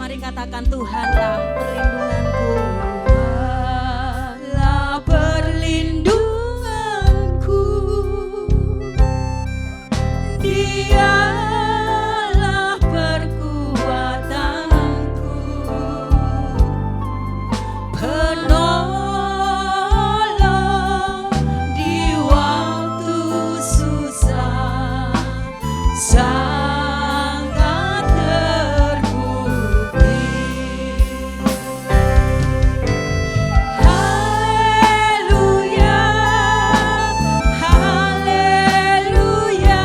Mari katakan Tuhanlah perlindunganku. Allah perlindunganku. Dialah perkuatanku. Penolong di waktu susah. Sangat terbukti. Haleluya, haleluya.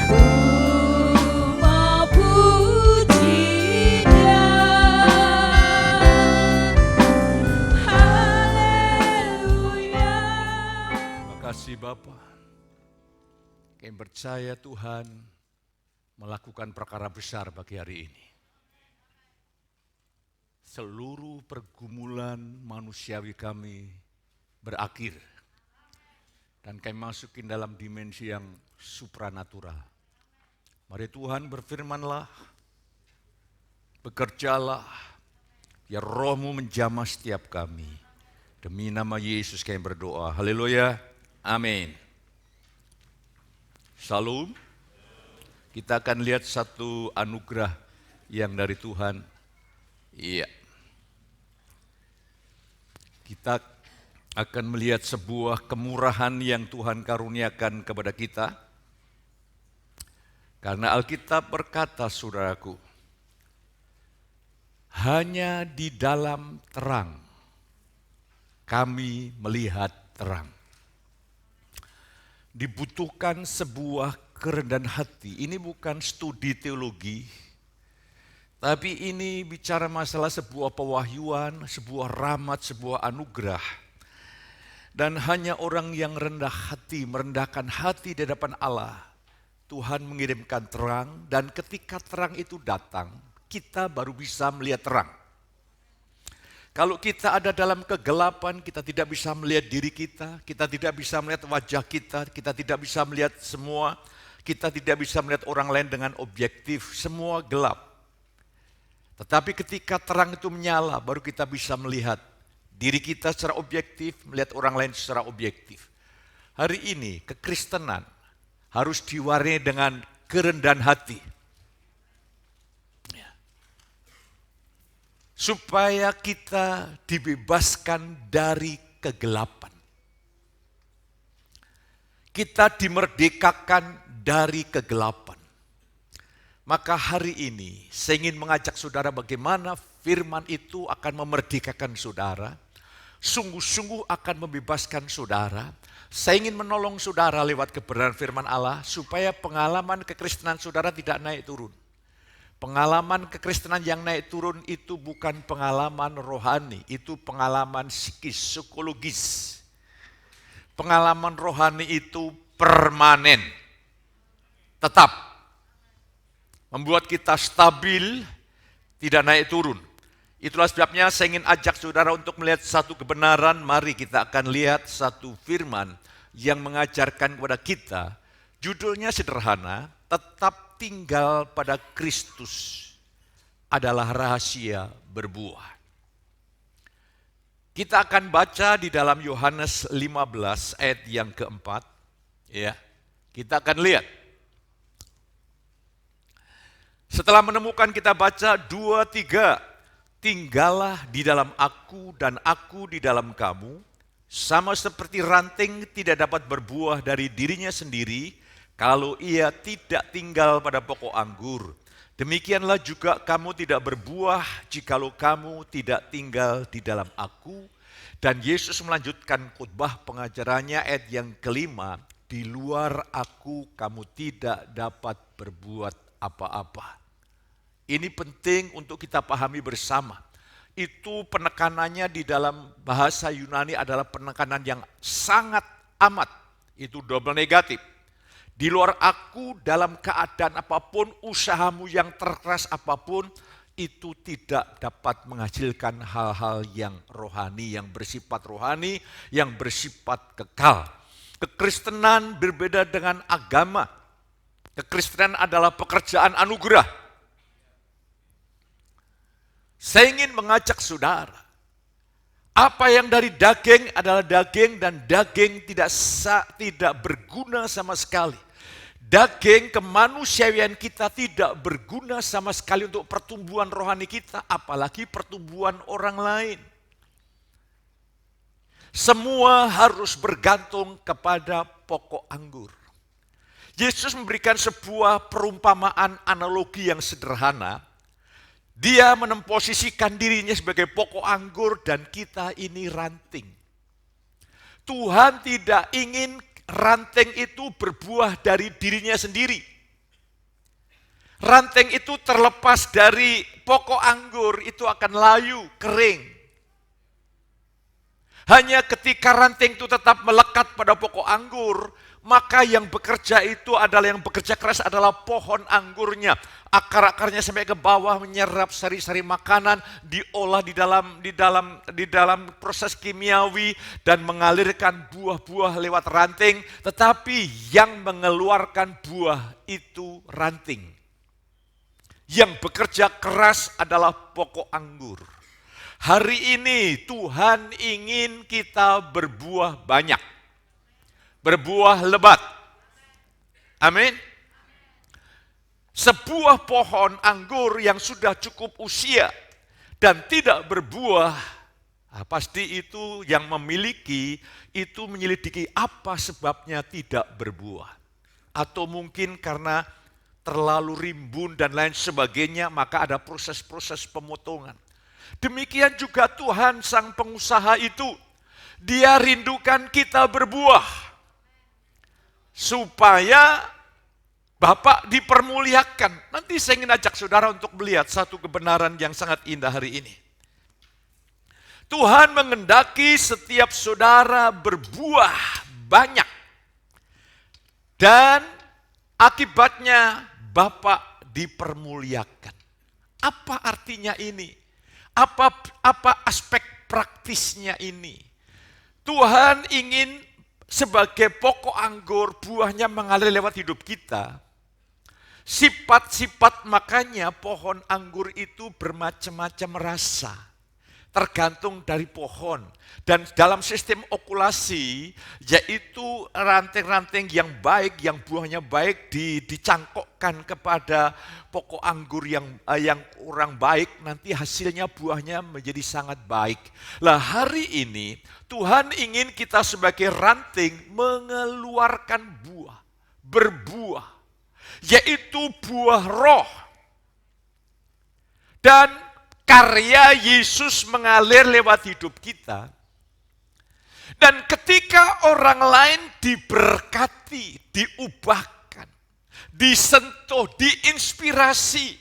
Ku memuji Dia. Haleluya. Terima kasih Bapa. Kami percaya Tuhan melakukan perkara besar bagi hari ini. Seluruh pergumulan manusiawi kami berakhir. Dan kami masukin dalam dimensi yang supranatural. Mari Tuhan berfirmanlah, bekerjalah, biar roh-Mu menjamah setiap kami. Demi nama Yesus kami berdoa. Haleluya. Amin. Shalom. Kita akan lihat satu anugerah yang dari Tuhan. Iya. Kita akan melihat sebuah kemurahan yang Tuhan karuniakan kepada kita. Karena Alkitab berkata, saudaraku, hanya di dalam terang kami melihat terang. Dibutuhkan sebuah kerendahan hati. Ini bukan studi teologi, tapi ini bicara masalah sebuah pewahyuan, sebuah rahmat, sebuah anugerah. Dan hanya orang yang rendah hati, merendahkan hati di hadapan Allah, Tuhan mengirimkan terang, dan ketika terang itu datang, kita baru bisa melihat terang. Kalau kita ada dalam kegelapan, kita tidak bisa melihat diri kita tidak bisa melihat wajah kita tidak bisa melihat semua, kita tidak bisa melihat orang lain dengan objektif, semua gelap. Tetapi ketika terang itu menyala, baru kita bisa melihat diri kita secara objektif, melihat orang lain secara objektif. Hari ini kekristenan harus diwarnai dengan kerendahan hati. Supaya kita dibebaskan dari kegelapan. Kita dimerdekakan dari kegelapan. Maka hari ini saya ingin mengajak saudara bagaimana firman itu akan memerdekakan saudara. Sungguh-sungguh akan membebaskan saudara. Saya ingin menolong saudara lewat kebenaran firman Allah supaya pengalaman kekristenan saudara tidak naik turun. Pengalaman kekristenan yang naik turun itu bukan pengalaman rohani, itu pengalaman psikis, psikologis. Pengalaman rohani itu permanen, tetap. Membuat kita stabil, tidak naik turun. Itulah sebabnya saya ingin ajak saudara untuk melihat satu kebenaran. Mari kita akan lihat satu firman yang mengajarkan kepada kita. Judulnya sederhana, tetap tinggal pada Kristus adalah rahasia berbuah. Kita akan baca di dalam Yohanes 15 ayat yang keempat. Ya, kita akan lihat. Setelah menemukan kita baca 2-3. Tinggallah di dalam aku dan aku di dalam kamu. Sama seperti ranting tidak dapat berbuah dari dirinya sendiri kalau ia tidak tinggal pada pokok anggur. Demikianlah juga kamu tidak berbuah jikalau kamu tidak tinggal di dalam aku. Dan Yesus melanjutkan khotbah pengajarannya ayat yang kelima. Di luar aku kamu tidak dapat berbuat apa-apa. Ini penting untuk kita pahami bersama. Itu penekanannya di dalam bahasa Yunani adalah penekanan yang sangat amat. Itu double negatif. Di luar aku dalam keadaan apapun, usahamu yang terkeras apapun, itu tidak dapat menghasilkan hal-hal yang rohani, yang bersifat rohani, yang bersifat kekal. Kekristenan berbeda dengan agama. Kekristenan adalah pekerjaan anugerah. Saya ingin mengajak saudara, apa yang dari daging adalah daging dan daging tidak berguna sama sekali. Daging kemanusiaan kita tidak berguna sama sekali untuk pertumbuhan rohani kita, apalagi pertumbuhan orang lain. Semua harus bergantung kepada pokok anggur. Yesus memberikan sebuah perumpamaan analogi yang sederhana. Dia memposisikan dirinya sebagai pokok anggur dan kita ini ranting. Tuhan tidak ingin ranting itu berbuah dari dirinya sendiri. Ranting itu terlepas dari pokok anggur itu akan layu, kering. Hanya ketika ranting itu tetap melekat pada pokok anggur, maka yang bekerja itu adalah yang bekerja keras adalah pohon anggurnya. Akar-akarnya sampai ke bawah menyerap sari-sari makanan, diolah di dalam proses kimiawi dan mengalirkan buah-buah lewat ranting, tetapi yang mengeluarkan buah itu ranting. Yang bekerja keras adalah pokok anggur. Hari ini Tuhan ingin kita berbuah banyak. Berbuah lebat. Amin. Sebuah pohon anggur yang sudah cukup usia dan tidak berbuah, pasti itu yang memiliki itu menyelidiki apa sebabnya tidak berbuah. Atau mungkin karena terlalu rimbun dan lain sebagainya, maka ada proses-proses pemotongan. Demikian juga Tuhan sang pengusaha itu, dia rindukan kita berbuah supaya Bapak dipermuliakan. Nanti saya ingin ajak saudara untuk melihat satu kebenaran yang sangat indah hari ini. Tuhan menghendaki setiap saudara berbuah banyak. Dan akibatnya Bapak dipermuliakan. Apa artinya ini? Apa aspek praktisnya ini? Tuhan ingin sebagai pokok anggur buahnya mengalir lewat hidup kita. Sifat-sifat makanya pohon anggur itu bermacam-macam rasa. Tergantung dari pohon. Dan dalam sistem okulasi, yaitu ranting-ranting yang baik, yang buahnya baik dicangkokkan kepada pokok anggur yang kurang baik, nanti hasilnya buahnya menjadi sangat baik. Lah hari ini Tuhan ingin kita sebagai ranting mengeluarkan buah, berbuah, yaitu buah roh. Dan karya Yesus mengalir lewat hidup kita. Dan ketika orang lain diberkati, diubahkan, disentuh, diinspirasi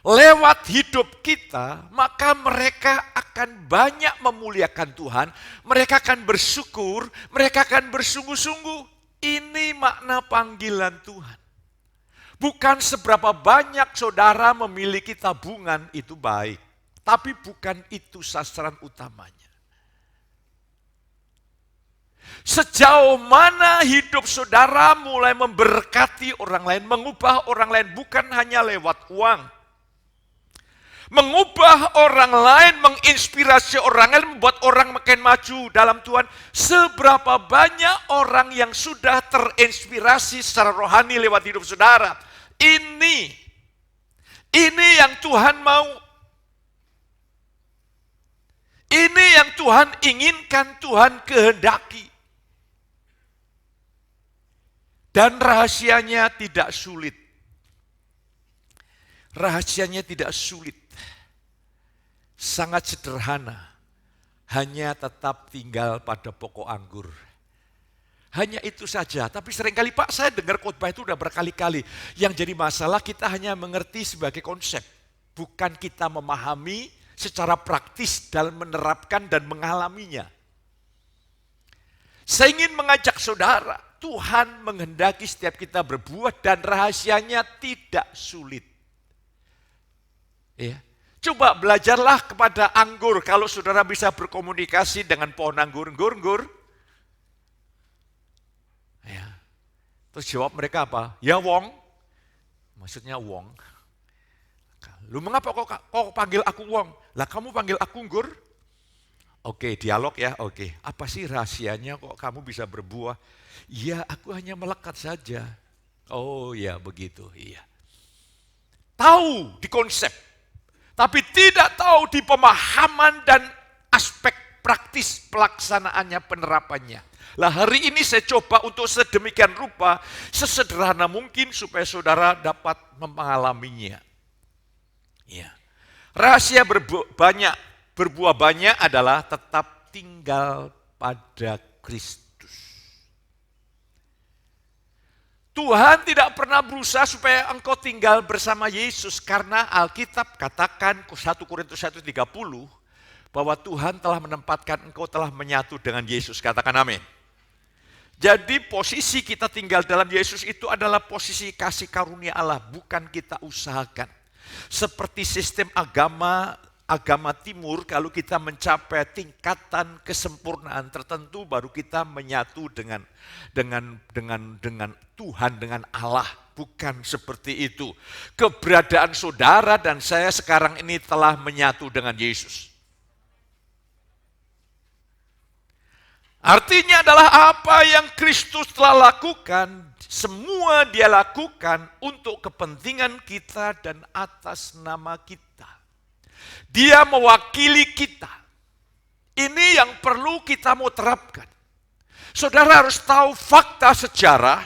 lewat hidup kita, maka mereka akan banyak memuliakan Tuhan, mereka akan bersyukur, mereka akan bersungguh-sungguh. Ini makna panggilan Tuhan. Bukan seberapa banyak saudara memiliki tabungan itu baik, tapi bukan itu sasaran utamanya. Sejauh mana hidup saudara mulai memberkati orang lain, mengubah orang lain bukan hanya lewat uang. Mengubah orang lain, menginspirasi orang lain, membuat orang makin maju dalam Tuhan. Seberapa banyak orang yang sudah terinspirasi secara rohani lewat hidup saudara. Ini yang Tuhan mau. Ini yang Tuhan inginkan, Tuhan kehendaki. Dan rahasianya tidak sulit. Rahasianya tidak sulit. Sangat sederhana. Hanya tetap tinggal pada pokok anggur. Hanya itu saja. Tapi seringkali Pak, saya dengar khotbah itu udah berkali-kali. Yang jadi masalah kita hanya mengerti sebagai konsep. Bukan kita memahami secara praktis dalam menerapkan dan mengalaminya. Saya ingin mengajak saudara, Tuhan menghendaki setiap kita berbuah dan rahasianya tidak sulit. Ya. Coba belajarlah kepada anggur kalau saudara bisa berkomunikasi dengan pohon anggur. Ya. Terus jawab mereka apa? Ya Wong. Maksudnya Wong. Lu mengapa kau panggil aku Wong? Lah kamu panggil aku Nggur? Oke, dialog ya, oke. Apa sih rahasianya kok kamu bisa berbuah? Iya, aku hanya melekat saja. Oh ya, begitu, iya. Tahu di konsep, tapi tidak tahu di pemahaman dan aspek praktis pelaksanaannya, penerapannya. Lah hari ini saya coba untuk sedemikian rupa, sesederhana mungkin supaya saudara dapat mengalaminya. Ya. Rahasia berbuah banyak adalah tetap tinggal pada Kristus. Tuhan tidak pernah berusaha supaya engkau tinggal bersama Yesus karena Alkitab katakan 1 Korintus 1:30 bahwa Tuhan telah menempatkan engkau telah menyatu dengan Yesus. Katakan amin. Jadi posisi kita tinggal dalam Yesus itu adalah posisi kasih karunia Allah, bukan kita usahakan. Seperti sistem agama timur, kalau kita mencapai tingkatan kesempurnaan tertentu baru kita menyatu dengan Tuhan, dengan Allah. Bukan seperti itu. Keberadaan saudara dan saya sekarang ini telah menyatu dengan Yesus. Artinya adalah apa yang Kristus telah lakukan, semua dia lakukan untuk kepentingan kita dan atas nama kita. Dia mewakili kita. Ini yang perlu kita mau terapkan. Saudara harus tahu fakta sejarah.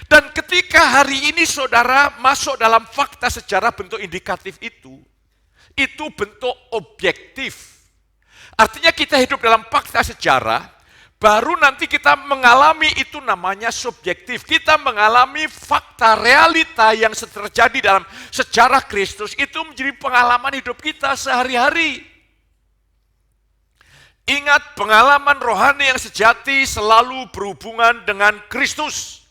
Dan ketika hari ini saudara masuk dalam fakta sejarah bentuk indikatif itu bentuk objektif. Artinya kita hidup dalam fakta sejarah, baru nanti kita mengalami itu namanya subjektif. Kita mengalami fakta realita yang terjadi dalam sejarah Kristus itu menjadi pengalaman hidup kita sehari-hari. Ingat, pengalaman rohani yang sejati selalu berhubungan dengan Kristus.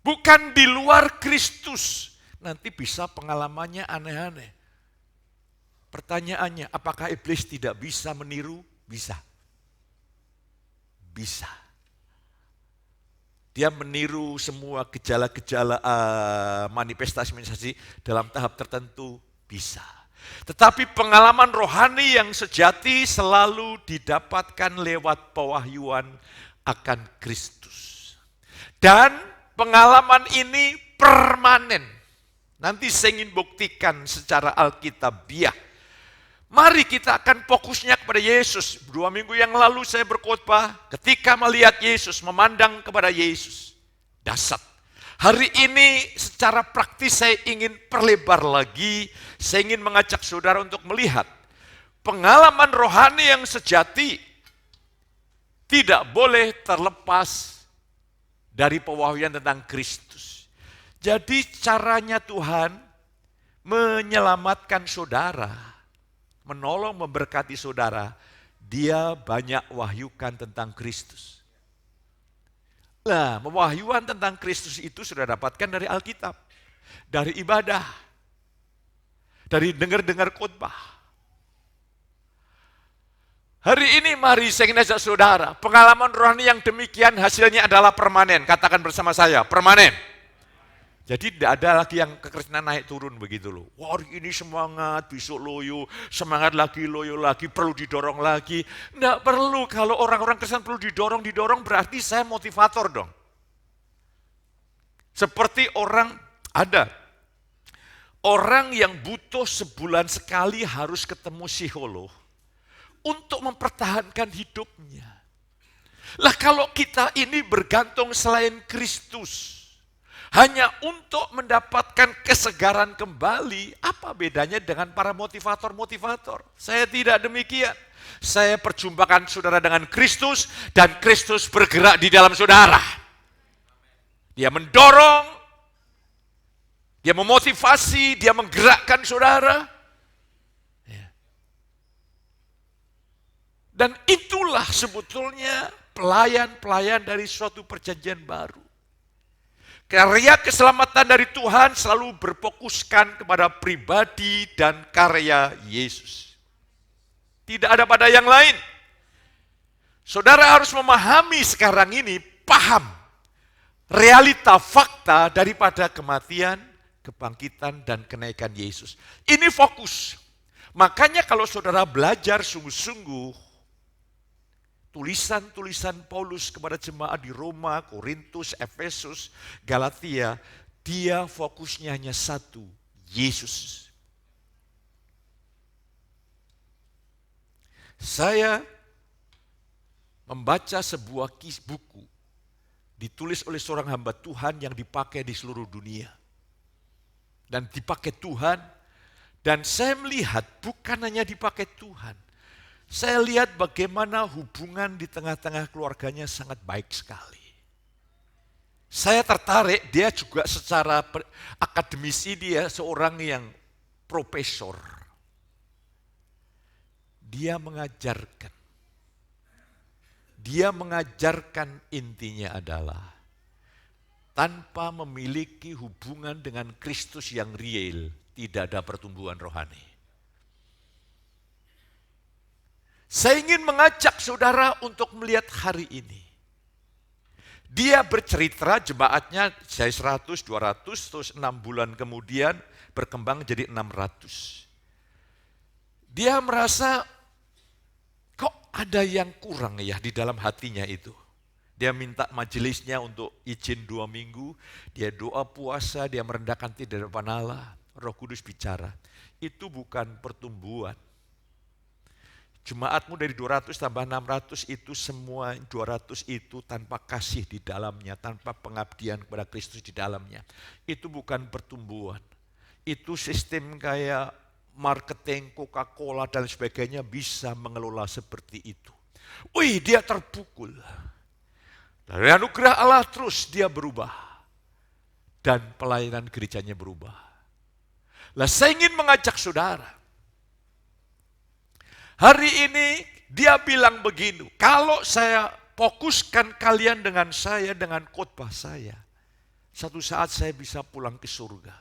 Bukan di luar Kristus. Nanti bisa pengalamannya aneh-aneh. Pertanyaannya, apakah iblis tidak bisa meniru? Bisa. Bisa. Dia meniru semua gejala-gejala manifestasi dalam tahap tertentu, bisa. Tetapi pengalaman rohani yang sejati selalu didapatkan lewat pewahyuan akan Kristus. Dan pengalaman ini permanen. Nanti saya ingin buktikan secara alkitabiah. Mari kita akan fokusnya kepada Yesus. 2 minggu yang lalu saya berkhotbah ketika melihat Yesus, memandang kepada Yesus. Dahsyat. Hari ini secara praktis saya ingin perlebar lagi. Saya ingin mengajak saudara untuk melihat pengalaman rohani yang sejati tidak boleh terlepas dari pewahyuan tentang Kristus. Jadi caranya Tuhan menyelamatkan saudara, menolong, memberkati saudara, dia banyak wahyukan tentang Kristus. Nah, pewahyuan tentang Kristus itu sudah dapatkan dari Alkitab, dari ibadah, dari dengar-dengar khotbah. Hari ini mari saya ingin ajak saudara, pengalaman rohani yang demikian hasilnya adalah permanen. Katakan bersama saya, permanen. Jadi tidak ada lagi yang kekristenan naik turun begitu loh. Wah, hari ini semangat, besok loyo, semangat lagi, loyo lagi, perlu didorong lagi. Tidak perlu, kalau orang-orang Kristen perlu didorong berarti saya motivator dong. Seperti orang yang butuh sebulan sekali harus ketemu psikolog untuk mempertahankan hidupnya. Lah kalau kita ini bergantung selain Kristus, hanya untuk mendapatkan kesegaran kembali, apa bedanya dengan para motivator-motivator? Saya tidak demikian. Saya perjumpakan saudara dengan Kristus dan Kristus bergerak di dalam saudara. Dia mendorong, dia memotivasi, dia menggerakkan saudara. Dan itulah sebetulnya pelayan-pelayan dari suatu perjanjian baru. Karya keselamatan dari Tuhan selalu berfokuskan kepada pribadi dan karya Yesus. Tidak ada pada yang lain. Saudara harus memahami sekarang ini, paham realita fakta daripada kematian kebangkitan dan kenaikan Yesus. Ini fokus. Makanya kalau saudara belajar sungguh-sungguh tulisan-tulisan Paulus kepada jemaat di Roma, Korintus, Efesus, Galatia, dia fokusnya hanya satu, Yesus. Saya membaca sebuah buku ditulis oleh seorang hamba Tuhan yang dipakai di seluruh dunia. Dan dipakai Tuhan, dan saya melihat bukan hanya dipakai Tuhan. Saya lihat bagaimana hubungan di tengah-tengah keluarganya sangat baik sekali. Saya tertarik, dia juga secara akademisi dia seorang yang profesor. Dia mengajarkan intinya adalah tanpa memiliki hubungan dengan Kristus yang real, tidak ada pertumbuhan rohani. Saya ingin mengajak saudara untuk melihat hari ini. Dia bercerita jemaatnya dari 100, 200, terus 6 bulan kemudian berkembang jadi 600. Dia merasa kok ada yang kurang ya di dalam hatinya itu. Dia minta majelisnya untuk izin 2 minggu, dia doa puasa, dia merendahkan diri di depan Allah. Roh Kudus bicara, itu bukan pertumbuhan. Jemaatmu dari 200 tambah 600 itu semua 200 itu tanpa kasih di dalamnya, tanpa pengabdian kepada Kristus di dalamnya. Itu bukan pertumbuhan. Itu sistem kayak marketing, Coca-Cola dan sebagainya bisa mengelola seperti itu. Wih, dia terpukul. Dari anugerah Allah terus dia berubah. Dan pelayanan gerejanya berubah. Lah saya ingin mengajak saudara. Hari ini dia bilang begini, kalau saya fokuskan kalian dengan saya, dengan khotbah saya, satu saat saya bisa pulang ke surga.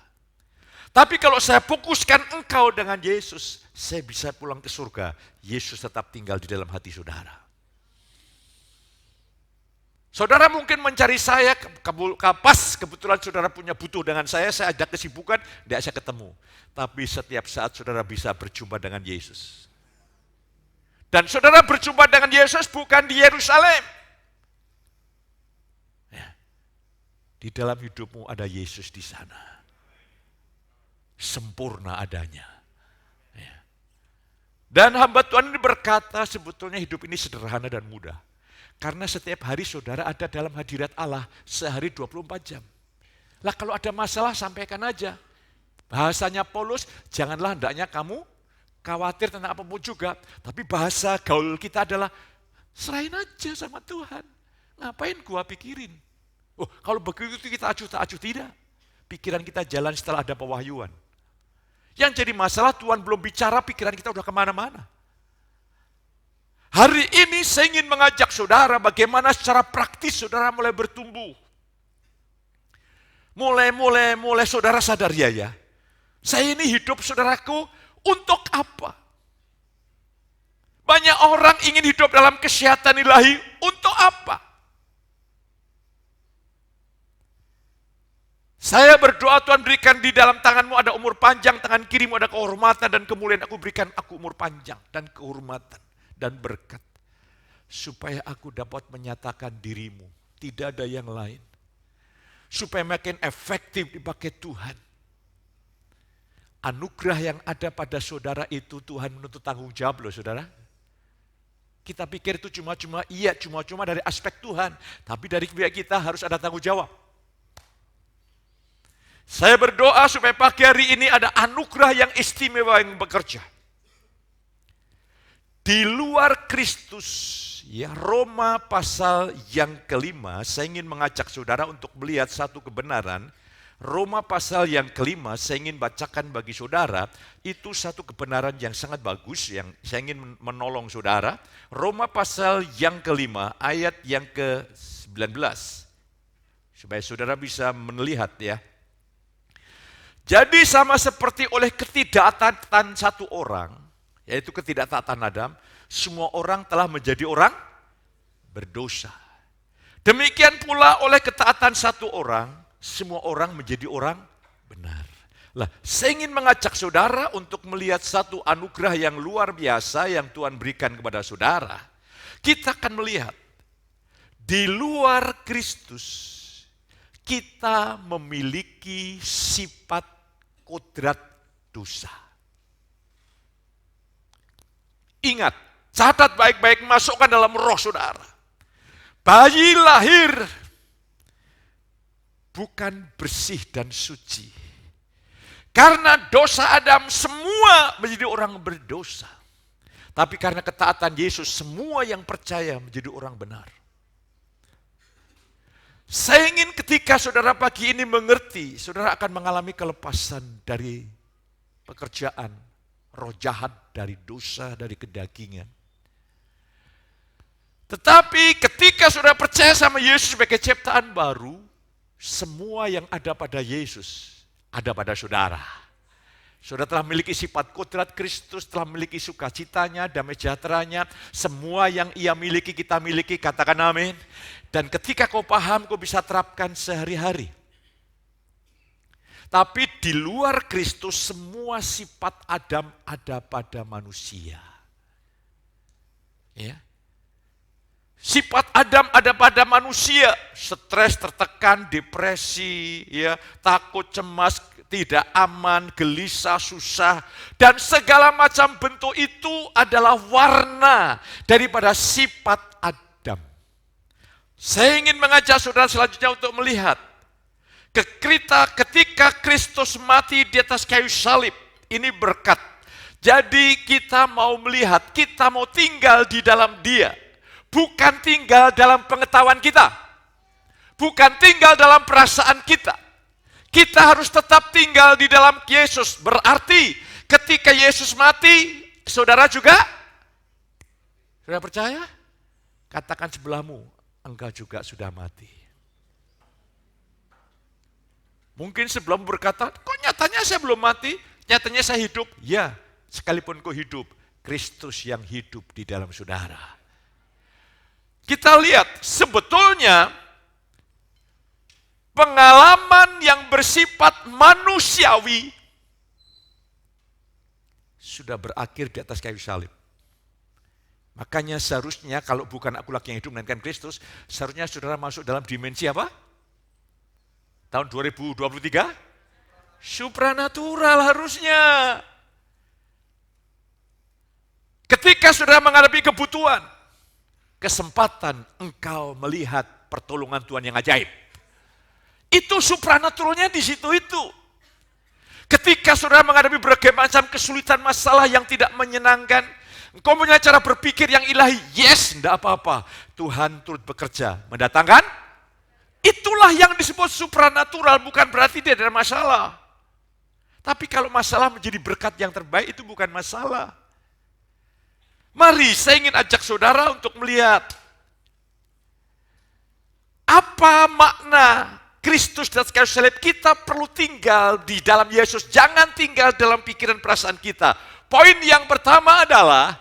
Tapi kalau saya fokuskan engkau dengan Yesus, saya bisa pulang ke surga. Yesus tetap tinggal di dalam hati saudara. Saudara mungkin mencari saya, pas kebetulan saudara punya butuh dengan saya ada kesibukan, tidak saya ketemu. Tapi setiap saat saudara bisa berjumpa dengan Yesus. Dan saudara berjumpa dengan Yesus bukan di Yerusalem. Ya. Di dalam hidupmu ada Yesus di sana. Sempurna adanya. Ya. Dan hamba Tuhan ini berkata sebetulnya hidup ini sederhana dan mudah. Karena setiap hari saudara ada dalam hadirat Allah sehari 24 jam. Lah kalau ada masalah sampaikan aja. Bahasanya Paulus, janganlah hendaknya kamu khawatir tentang apapun juga. Tapi bahasa gaul kita adalah serahin aja sama Tuhan. Ngapain gua pikirin? Oh, kalau begitu kita acuh tak acuh, tidak. Pikiran kita jalan setelah ada pewahyuan. Yang jadi masalah Tuhan belum bicara, pikiran kita udah kemana-mana. Hari ini saya ingin mengajak saudara bagaimana secara praktis saudara mulai bertumbuh. Mulai saudara sadar ya. Saya ini hidup saudaraku untuk apa? Banyak orang ingin hidup dalam kesehatan ilahi untuk apa? Saya berdoa Tuhan berikan di dalam tanganmu ada umur panjang, tangan kirimu ada kehormatan dan kemuliaan. Aku berikan aku umur panjang dan kehormatan dan berkat. Supaya aku dapat menyatakan dirimu. Tidak ada yang lain. Supaya makin efektif dipakai Tuhan. Anugerah yang ada pada saudara itu Tuhan menuntut tanggung jawab loh saudara. Kita pikir itu cuma-cuma dari aspek Tuhan. Tapi dari pihak kita harus ada tanggung jawab. Saya berdoa supaya pagi hari ini ada anugerah yang istimewa yang bekerja. Di luar Kristus, ya Roma pasal yang kelima, saya ingin mengajak saudara untuk melihat satu kebenaran. Roma pasal yang kelima, saya ingin bacakan bagi saudara, itu satu kebenaran yang sangat bagus, yang saya ingin menolong saudara. Roma pasal yang kelima, ayat yang ke-19. Supaya saudara bisa melihat ya. Jadi sama seperti oleh ketidaktaatan satu orang, yaitu ketidaktaatan Adam, semua orang telah menjadi orang berdosa. Demikian pula oleh ketaatan satu orang, semua orang menjadi orang benar. Lah, saya ingin mengajak saudara untuk melihat satu anugerah yang luar biasa yang Tuhan berikan kepada saudara. Kita akan melihat di luar Kristus kita memiliki sifat kodrat dosa. Ingat, catat baik-baik, masukkan dalam roh saudara. Bayi lahir bukan bersih dan suci. Karena dosa Adam semua menjadi orang berdosa. Tapi karena ketaatan Yesus semua yang percaya menjadi orang benar. Saya ingin ketika saudara pagi ini mengerti, saudara akan mengalami kelepasan dari pekerjaan roh jahat, dari dosa, dari kedagingan. Tetapi ketika saudara percaya sama Yesus sebagai ciptaan baru, semua yang ada pada Yesus ada pada saudara. Saudara telah memiliki sifat kodrat Kristus, telah memiliki sukacitanya, damai sejahteranya, semua yang ia miliki kita miliki, katakan amin. Dan ketika kau paham, kau bisa terapkan sehari-hari. Tapi di luar Kristus semua sifat Adam ada pada manusia. Ya. Sifat Adam ada pada manusia, stres, tertekan, depresi, ya, takut, cemas, tidak aman, gelisah, susah, dan segala macam bentuk itu adalah warna daripada sifat Adam. Saya ingin mengajak saudara selanjutnya untuk melihat ketika Kristus mati di atas kayu salib, ini berkat. Jadi kita mau melihat, kita mau tinggal di dalam Dia. Bukan tinggal dalam pengetahuan kita. Bukan tinggal dalam perasaan kita. Kita harus tetap tinggal di dalam Yesus. Berarti ketika Yesus mati, saudara juga? Saudara percaya? Katakan sebelahmu, engkau juga sudah mati. Mungkin sebelum berkata, kok nyatanya saya belum mati? Nyatanya saya hidup. Ya, sekalipun kau hidup, Kristus yang hidup di dalam saudara. Kita lihat, sebetulnya pengalaman yang bersifat manusiawi sudah berakhir di atas kayu salib. Makanya seharusnya kalau bukan aku lagi yang hidup melainkan Kristus, seharusnya saudara masuk dalam dimensi apa? Tahun 2023? Supranatural harusnya. Ketika saudara menghadapi kebutuhan, kesempatan engkau melihat pertolongan Tuhan yang ajaib. Itu supranaturalnya di situ itu. Ketika saudara menghadapi berbagai macam kesulitan masalah yang tidak menyenangkan, engkau punya cara berpikir yang ilahi. Yes, tidak apa-apa. Tuhan turut bekerja, mendatangkan. Itulah yang disebut supranatural, bukan berarti tidak ada masalah. Tapi kalau masalah menjadi berkat yang terbaik, itu bukan masalah. Mari saya ingin ajak saudara untuk melihat apa makna Kristus dan kayu salib. Kita perlu tinggal di dalam Yesus, jangan tinggal dalam pikiran perasaan kita. Poin yang pertama adalah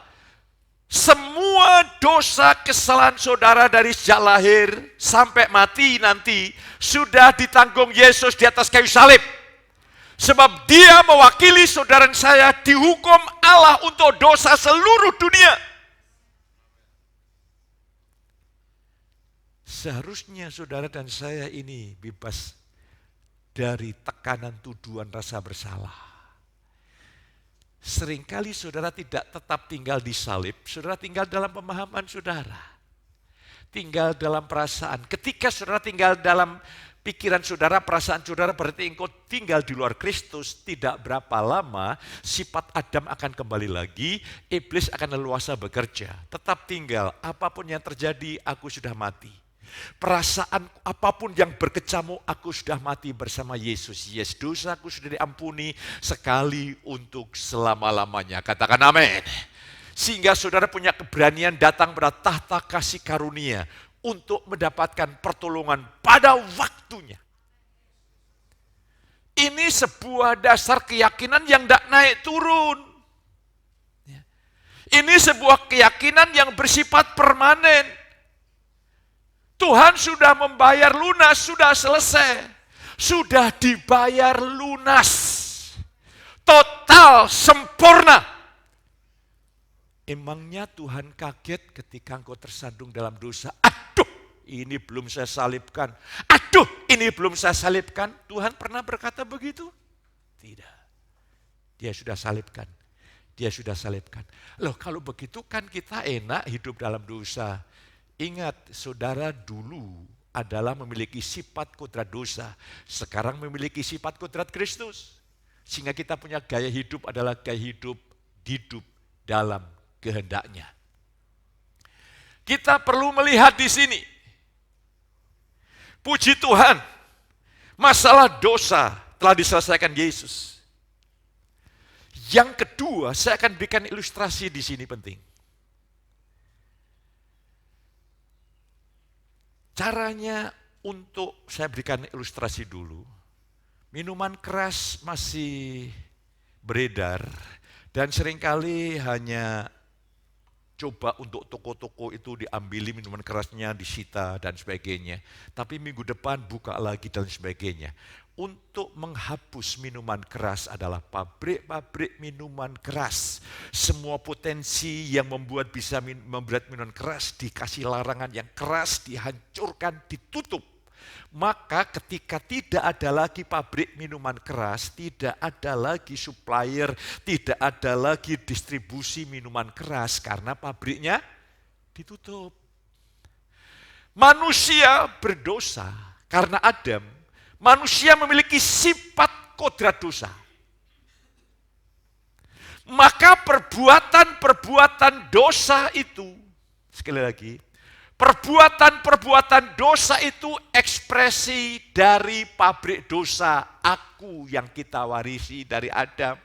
semua dosa kesalahan saudara dari sejak lahir sampai mati nanti sudah ditanggung Yesus di atas kayu salib. Sebab Dia mewakili saudara dan saya dihukum Allah untuk dosa seluruh dunia. Seharusnya saudara dan saya ini bebas dari tekanan tuduhan rasa bersalah. Seringkali saudara tidak tetap tinggal di salib, saudara tinggal dalam pemahaman saudara. Tinggal dalam perasaan. Ketika saudara tinggal dalam pikiran saudara, perasaan saudara, berarti engkau tinggal di luar Kristus. Tidak berapa lama sifat Adam akan kembali lagi, iblis akan leluasa bekerja. Tetap tinggal, apapun yang terjadi aku sudah mati. Perasaan apapun yang berkecamuk, aku sudah mati bersama Yesus. Yes, dosaku sudah diampuni sekali untuk selama-lamanya. Katakan amin. Sehingga saudara punya keberanian datang pada tahta kasih karunia untuk mendapatkan pertolongan pada waktunya. Ini sebuah dasar keyakinan yang tidak naik turun. Ini sebuah keyakinan yang bersifat permanen. Tuhan sudah membayar lunas, sudah selesai. Sudah dibayar lunas. total, sempurna. Emangnya Tuhan kaget ketika engkau tersandung dalam dosa? Aduh, ini belum saya salibkan. Aduh, ini belum saya salibkan. Tuhan pernah berkata begitu? Tidak. Dia sudah salibkan. Dia sudah salibkan. Loh, kalau begitu kan kita enak hidup dalam dosa. Ingat, saudara dulu adalah memiliki sifat kodrat dosa. Sekarang memiliki sifat kodrat Kristus. Sehingga kita punya gaya hidup adalah gaya hidup dalam kehendaknya. Kita perlu melihat di sini. Puji Tuhan, masalah dosa telah diselesaikan Yesus. Yang kedua, saya akan berikan ilustrasi di sini penting. Caranya untuk saya berikan ilustrasi dulu. Minuman keras masih beredar dan seringkali hanya coba untuk toko-toko itu diambili minuman kerasnya, disita dan sebagainya. Tapi minggu depan buka lagi dan sebagainya. Untuk menghapus minuman keras adalah pabrik-pabrik minuman keras. Semua potensi yang membuat bisa membuat minuman keras dikasih larangan yang keras, dihancurkan, ditutup. Maka ketika tidak ada lagi pabrik minuman keras, tidak ada lagi supplier, tidak ada lagi distribusi minuman keras karena pabriknya ditutup. Manusia berdosa karena Adam. Manusia memiliki sifat kodrat dosa. Maka perbuatan-perbuatan dosa itu, sekali lagi, perbuatan-perbuatan dosa itu ekspresi dari pabrik dosa aku yang kita warisi dari Adam.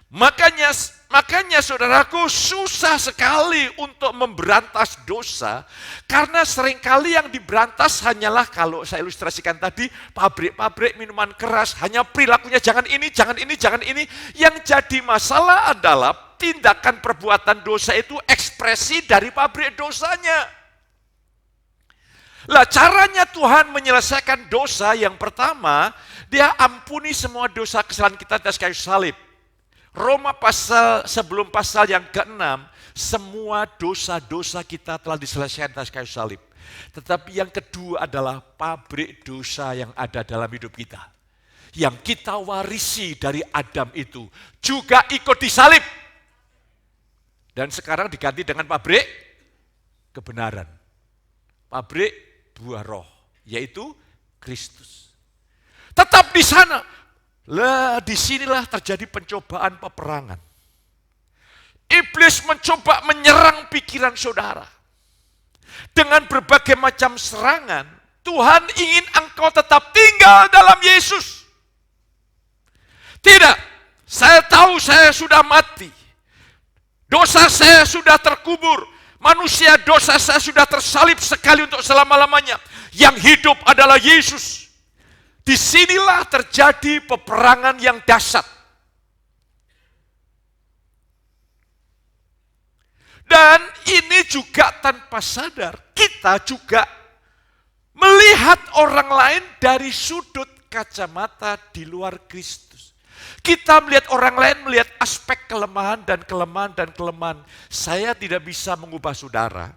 Makanya saudaraku susah sekali untuk memberantas dosa karena seringkali yang diberantas hanyalah kalau saya ilustrasikan tadi pabrik-pabrik minuman keras hanya perilakunya jangan ini, jangan ini, jangan ini. Yang jadi masalah adalah tindakan perbuatan dosa itu ekspresi dari pabrik dosanya. Lah caranya Tuhan menyelesaikan dosa yang pertama, Dia ampuni semua dosa kesalahan kita atas kayu salib. Roma sebelum pasal yang ke-6, semua dosa-dosa kita telah diselesaikan atas kayu salib. Tetapi yang kedua adalah pabrik dosa yang ada dalam hidup kita. Yang kita warisi dari Adam itu juga ikut disalib. Dan sekarang diganti dengan pabrik kebenaran. Pabrik buah roh, yaitu Kristus. Tetap di sana. Disinilah terjadi pencobaan peperangan. Iblis mencoba menyerang pikiran saudara. Dengan berbagai macam serangan, Tuhan ingin engkau tetap tinggal dalam Yesus. Tidak, saya tahu saya sudah mati. Dosa saya sudah terkubur. Manusia dosa saya sudah tersalib sekali untuk selama-lamanya. Yang hidup adalah Yesus. Disinilah terjadi peperangan yang dahsyat. Dan ini juga tanpa sadar, kita juga melihat orang lain dari sudut kacamata di luar Kristus. Kita melihat orang lain, melihat aspek kelemahan dan kelemahan dan kelemahan. Saya tidak bisa mengubah saudara.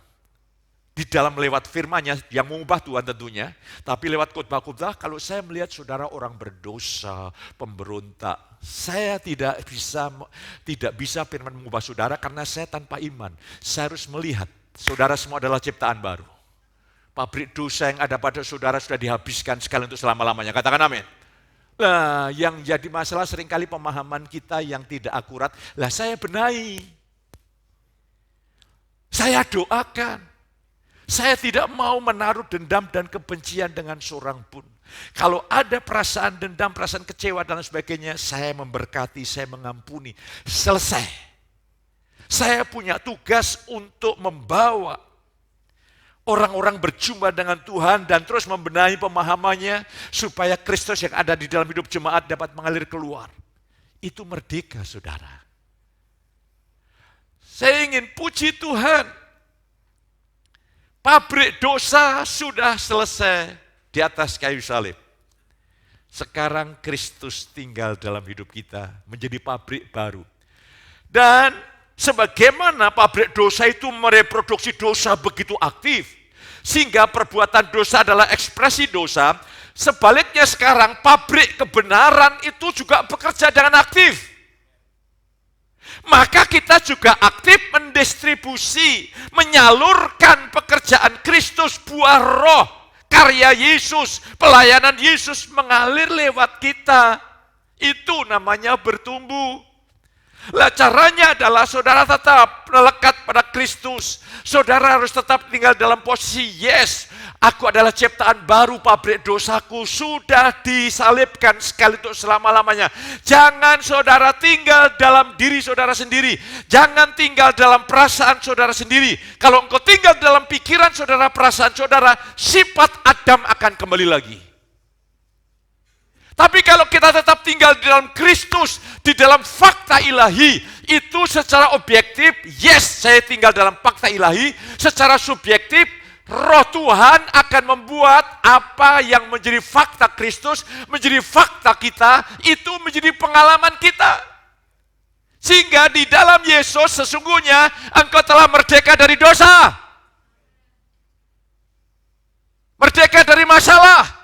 Di dalam lewat firman-Nya yang mengubah Tuhan tentunya, tapi lewat khotbah-khotbah kalau saya melihat saudara orang berdosa, pemberontak, saya tidak bisa firman mengubah saudara karena saya tanpa iman. Saya harus melihat saudara semua adalah ciptaan baru. Pabrik dosa yang ada pada saudara sudah dihabiskan sekali untuk selama-lamanya. Katakan amin. Nah, yang jadi masalah seringkali pemahaman kita yang tidak akurat. Lah saya benahi. Saya doakan. Saya tidak mau menaruh dendam dan kebencian dengan seorang pun. Kalau ada perasaan dendam, perasaan kecewa dan sebagainya, saya memberkati, saya mengampuni. Selesai. Saya punya tugas untuk membawa orang-orang berjumpa dengan Tuhan dan terus membenahi pemahamannya supaya Kristus yang ada di dalam hidup jemaat dapat mengalir keluar. Itu merdeka, saudara. Saya ingin puji Tuhan. Pabrik dosa sudah selesai di atas kayu salib. Sekarang Kristus tinggal dalam hidup kita, menjadi pabrik baru. Dan sebagaimana pabrik dosa itu mereproduksi dosa begitu aktif, sehingga perbuatan dosa adalah ekspresi dosa, sebaliknya sekarang pabrik kebenaran itu juga bekerja dengan aktif. Maka kita juga aktif mendistribusi, menyalurkan pekerjaan Kristus, buah roh, karya Yesus, pelayanan Yesus mengalir lewat kita. Itu namanya bertumbuh. Lah caranya adalah saudara tetap melekat pada Kristus. Saudara harus tetap tinggal dalam posisi yes. Aku adalah ciptaan baru, pabrik dosaku sudah disalibkan sekali untuk selama-lamanya. Jangan saudara tinggal dalam diri saudara sendiri. Jangan tinggal dalam perasaan saudara sendiri. Kalau engkau tinggal dalam pikiran saudara, perasaan saudara, sifat Adam akan kembali lagi. Tapi kalau kita tetap tinggal di dalam Kristus, di dalam fakta ilahi, itu secara objektif, yes, saya tinggal dalam fakta ilahi. Secara subjektif, Roh Tuhan akan membuat apa yang menjadi fakta Kristus, menjadi fakta kita, itu menjadi pengalaman kita. Sehingga di dalam Yesus sesungguhnya engkau telah merdeka dari dosa. Merdeka dari masalah.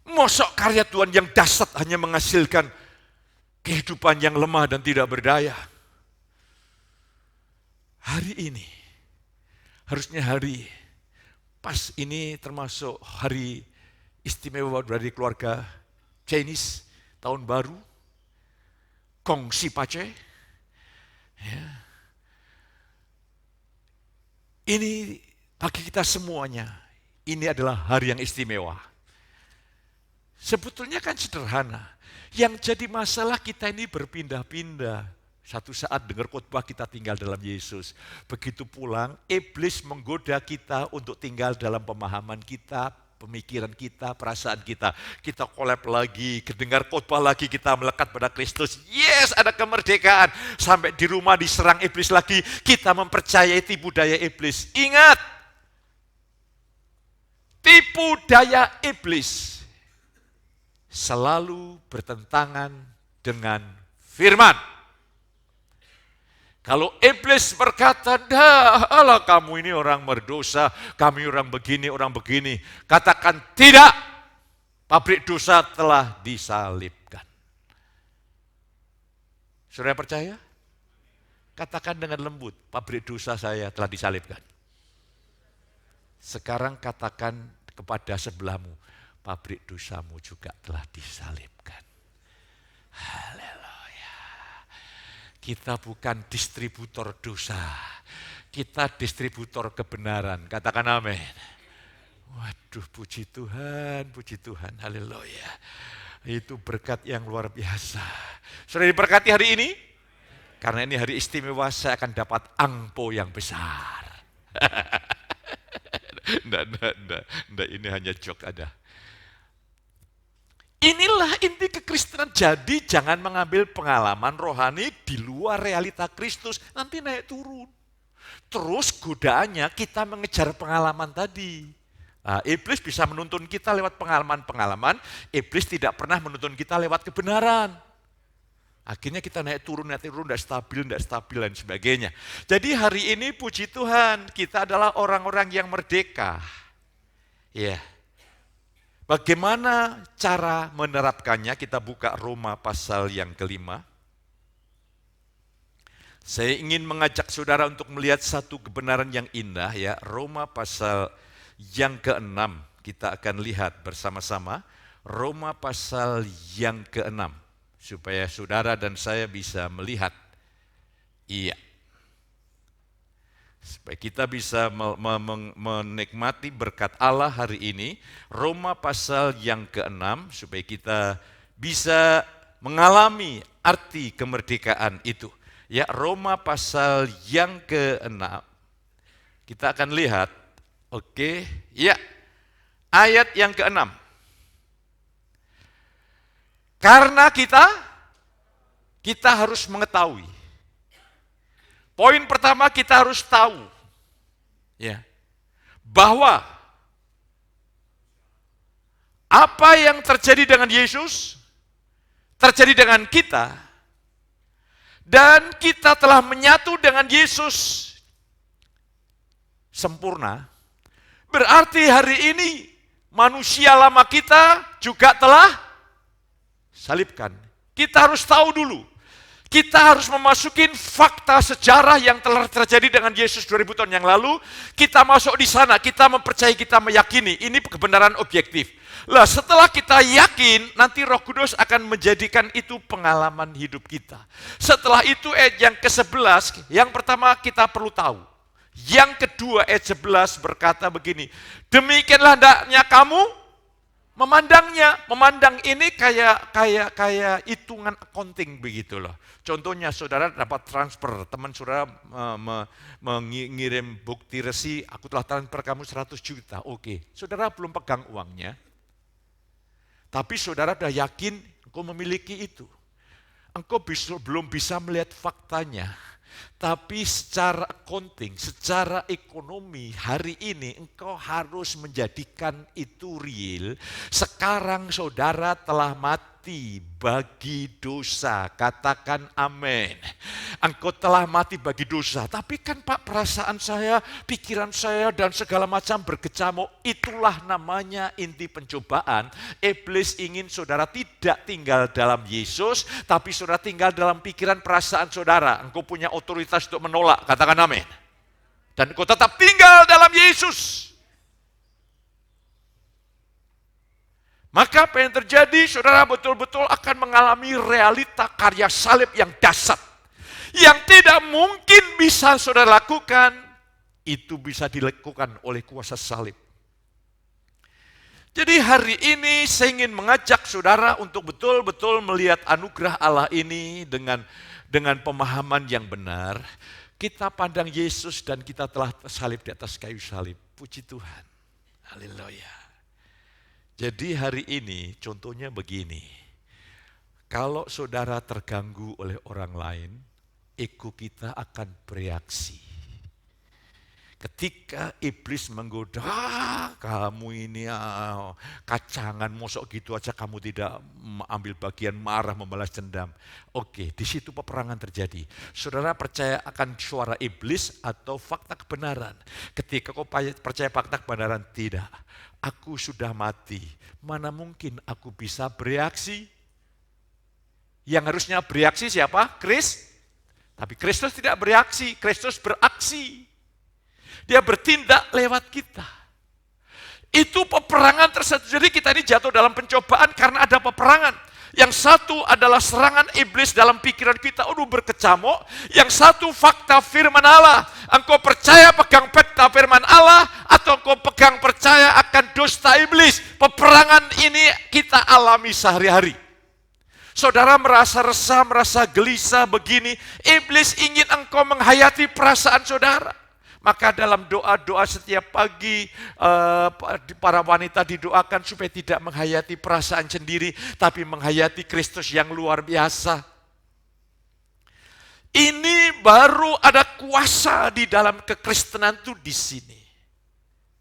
Mosok karya Tuhan yang dahsyat hanya menghasilkan kehidupan yang lemah dan tidak berdaya. Hari ini, harusnya hari pas ini termasuk hari istimewa dari keluarga Chinese, tahun baru, Gong Xi Pace. Ya. Ini bagi kita semuanya, ini adalah hari yang istimewa. Sebetulnya kan sederhana. Yang jadi masalah kita ini berpindah-pindah. Satu saat dengar khotbah kita tinggal dalam Yesus. Begitu pulang, iblis menggoda kita untuk tinggal dalam pemahaman kita, pemikiran kita, perasaan kita. Kita kolab lagi, kedengar khotbah lagi, kita melekat pada Kristus. Yes, ada kemerdekaan. Sampai di rumah diserang iblis lagi, kita mempercayai tipu daya iblis. Ingat, tipu daya iblis selalu bertentangan dengan firman. Kalau iblis berkata, dah, alah kamu ini orang berdosa, kami orang begini, katakan tidak, pabrik dosa telah disalibkan. Saudara percaya? Katakan dengan lembut, pabrik dosa saya telah disalibkan. Sekarang katakan kepada sebelahmu, pabrik dosamu juga telah disalibkan. Haleluya. Kita bukan distributor dosa. Kita distributor kebenaran. Katakan amin. Waduh, puji Tuhan. Haleluya. Itu berkat yang luar biasa. Sudah diberkati hari ini? Karena ini hari istimewa, saya akan dapat angpo yang besar. Nggak, ini hanya joke ada. Inilah inti kekristenan. Jadi jangan mengambil pengalaman rohani di luar realita Kristus. Nanti naik turun. Terus godaannya kita mengejar pengalaman tadi. Nah, iblis bisa menuntun kita lewat pengalaman-pengalaman. Iblis tidak pernah menuntun kita lewat kebenaran. Akhirnya kita naik turun, tidak stabil, dan sebagainya. Jadi hari ini puji Tuhan, kita adalah orang-orang yang merdeka. Ya. Bagaimana cara menerapkannya? Kita buka Roma pasal yang ke-5. Saya ingin mengajak saudara untuk melihat satu kebenaran yang indah, ya. Roma pasal yang ke-6. Kita akan lihat bersama-sama Roma pasal yang ke-6 supaya saudara dan saya bisa melihat. Iya. Supaya kita bisa menikmati berkat Allah hari ini, Roma pasal yang ke-6, supaya kita bisa mengalami arti kemerdekaan itu. Ya, Roma pasal yang ke-6, kita akan lihat, oke, ya, ayat yang ke-6. Karena kita harus mengetahui. Poin pertama, kita harus tahu. Ya. Bahwa apa yang terjadi dengan Yesus terjadi dengan kita, dan kita telah menyatu dengan Yesus sempurna. Berarti hari ini manusia lama kita juga telah salibkan. Kita harus tahu dulu, kita harus memasukin fakta sejarah yang telah terjadi dengan Yesus 2000 tahun yang lalu. Kita masuk di sana, kita mempercayai, kita meyakini ini kebenaran objektif. Lah setelah kita yakin, nanti Roh Kudus akan menjadikan itu pengalaman hidup kita. Setelah itu ayat yang ke-11, yang pertama kita perlu tahu. Yang kedua ayat 11 berkata begini, demikianlah hendaknya kamu memandangnya. Memandang ini kayak hitungan accounting begitu loh. Contohnya saudara dapat transfer, teman saudara mengirim bukti resi, aku telah transfer kamu 100 juta. Oke, saudara belum pegang uangnya. Tapi saudara sudah yakin engkau memiliki itu. Engkau belum bisa melihat faktanya. Tapi secara accounting, secara ekonomi hari ini engkau harus menjadikan itu real. Sekarang saudara telah mati bagi dosa. Katakan amin. Engkau telah mati bagi dosa. Tapi kan Pak, perasaan saya, pikiran saya dan segala macam berkecamuk. Itulah namanya inti pencobaan. Iblis ingin saudara tidak tinggal dalam Yesus, tapi saudara tinggal dalam pikiran perasaan saudara. Engkau punya otoritas untuk menolak. Katakan amin. Dan engkau tetap tinggal dalam Yesus. Maka apa yang terjadi, saudara betul-betul akan mengalami realita karya salib yang dahsyat. Yang tidak mungkin bisa saudara lakukan, itu bisa dilakukan oleh kuasa salib. Jadi hari ini saya ingin mengajak saudara untuk betul-betul melihat anugerah Allah ini dengan pemahaman yang benar. Kita pandang Yesus dan kita telah salib di atas kayu salib. Puji Tuhan. Haleluya. Jadi hari ini contohnya begini, kalau saudara terganggu oleh orang lain, ego kita akan bereaksi. Ketika iblis menggoda, kamu ini kacangan, mosok gitu aja kamu tidak ambil bagian, marah, membalas dendam. Oke, di situ peperangan terjadi. Saudara percaya akan suara iblis atau fakta kebenaran? Ketika kau percaya fakta kebenaran, tidak. Aku sudah mati, mana mungkin aku bisa bereaksi? Yang harusnya bereaksi siapa? Tapi Kristus tidak bereaksi, Kristus beraksi. Dia bertindak lewat kita. Itu peperangan tersebut. Jadi kita ini jatuh dalam pencobaan karena ada peperangan. Yang satu adalah serangan iblis dalam pikiran kita, berkecamuk. Yang satu fakta firman Allah. Engkau percaya pegang fakta firman Allah, atau engkau pegang percaya akan dusta iblis. Peperangan ini kita alami sehari-hari. Saudara merasa resah, merasa gelisah begini. Iblis ingin engkau menghayati perasaan saudara. Maka dalam doa-doa setiap pagi, para wanita didoakan supaya tidak menghayati perasaan sendiri, tapi menghayati Kristus yang luar biasa. Ini baru ada kuasa di dalam kekristenan itu di sini.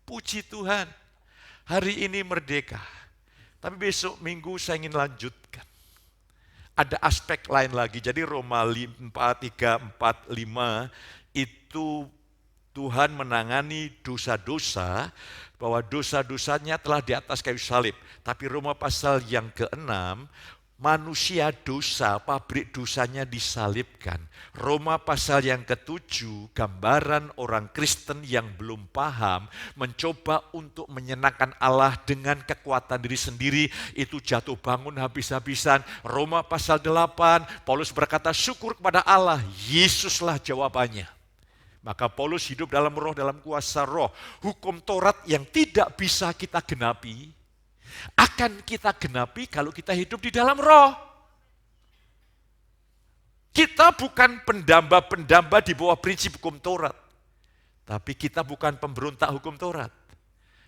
Puji Tuhan, hari ini merdeka. Tapi besok minggu saya ingin lanjutkan. Ada aspek lain lagi. Jadi Roma 4, 3, 4, 5 itu Tuhan menangani dosa-dosa, bahwa dosa-dosanya telah di atas kayu salib. Tapi Roma pasal yang ke-6, manusia dosa, pabrik dosanya disalibkan. Roma pasal yang ke-7, gambaran orang Kristen yang belum paham, mencoba untuk menyenangkan Allah dengan kekuatan diri sendiri, itu jatuh bangun habis-habisan. Roma pasal 8, Paulus berkata syukur kepada Allah, Yesuslah jawabannya. Maka Paulus hidup dalam roh, dalam kuasa roh. Hukum Taurat yang tidak bisa kita genapi, akan kita genapi kalau kita hidup di dalam roh. Kita bukan pendamba-pendamba di bawah prinsip hukum Taurat. Tapi kita bukan pemberontak hukum Taurat.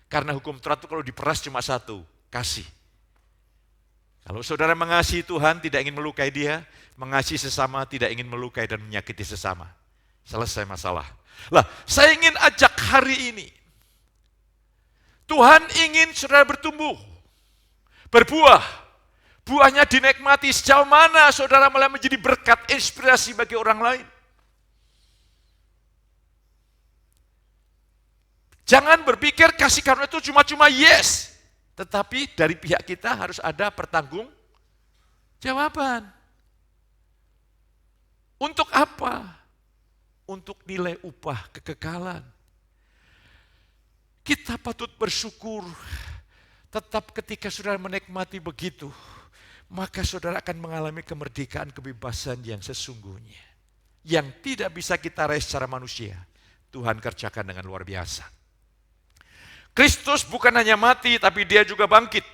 Karena hukum Taurat itu kalau diperas cuma satu, kasih. Kalau saudara mengasihi Tuhan, tidak ingin melukai dia, mengasihi sesama, tidak ingin melukai dan menyakiti sesama. Selesai masalah. Lah, saya ingin ajak hari ini, Tuhan ingin saudara bertumbuh, berbuah, buahnya dinikmati. Sejauh mana saudara mulai menjadi berkat, inspirasi bagi orang lain. Jangan berpikir kasih karunia itu cuma-cuma yes, tetapi dari pihak kita harus ada pertanggung jawaban. Untuk apa? Untuk nilai upah kekekalan. Kita patut bersyukur, tetap ketika saudara menikmati begitu, maka saudara akan mengalami kemerdekaan, kebebasan yang sesungguhnya. Yang tidak bisa kita raih secara manusia, Tuhan kerjakan dengan luar biasa. Kristus bukan hanya mati, tapi dia juga bangkit.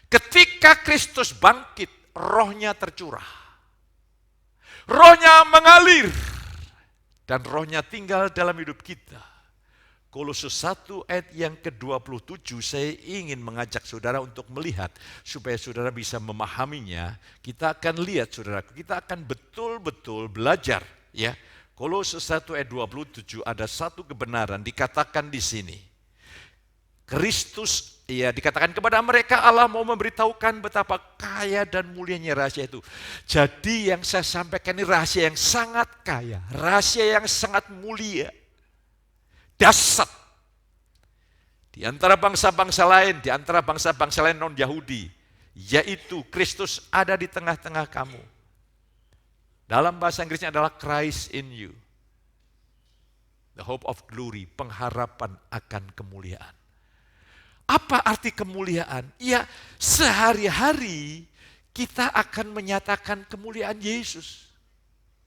Ketika Kristus bangkit, rohnya tercurah. Rohnya mengalir. Dan rohnya tinggal dalam hidup kita. Kolose 1 ayat yang ke-27, saya ingin mengajak saudara untuk melihat, supaya saudara bisa memahaminya. Kita akan lihat saudara, kita akan betul-betul belajar. Ya, Kolose 1 ayat 27 ada satu kebenaran dikatakan di sini. Kristus, ya dikatakan kepada mereka Allah mau memberitahukan betapa kaya dan mulianya rahasia itu. Jadi yang saya sampaikan ini rahasia yang sangat kaya, rahasia yang sangat mulia, dahsyat. Di antara bangsa-bangsa lain, di antara bangsa-bangsa lain non-Yahudi, yaitu Kristus ada di tengah-tengah kamu. Dalam bahasa Inggrisnya adalah Christ in you. The hope of glory, pengharapan akan kemuliaan. Apa arti kemuliaan? Ya, sehari-hari kita akan menyatakan kemuliaan Yesus.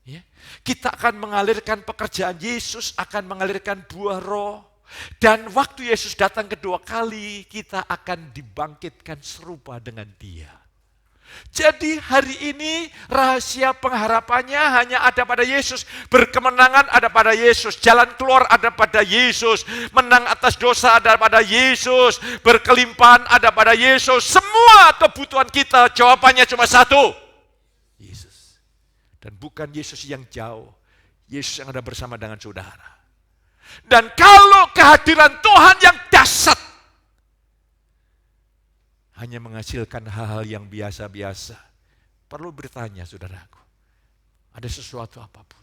Ya. Kita akan mengalirkan pekerjaan Yesus, akan mengalirkan buah roh. Dan waktu Yesus datang kedua kali, kita akan dibangkitkan serupa dengan Dia. Jadi hari ini rahasia pengharapannya hanya ada pada Yesus. Berkemenangan ada pada Yesus. Jalan keluar ada pada Yesus. Menang atas dosa ada pada Yesus. Berkelimpahan ada pada Yesus. Semua kebutuhan kita jawabannya cuma satu. Yesus. Dan bukan Yesus yang jauh. Yesus yang ada bersama dengan saudara. Dan kalau kehadiran Tuhan yang dahsyat hanya menghasilkan hal-hal yang biasa-biasa, perlu bertanya saudaraku, ada sesuatu apapun.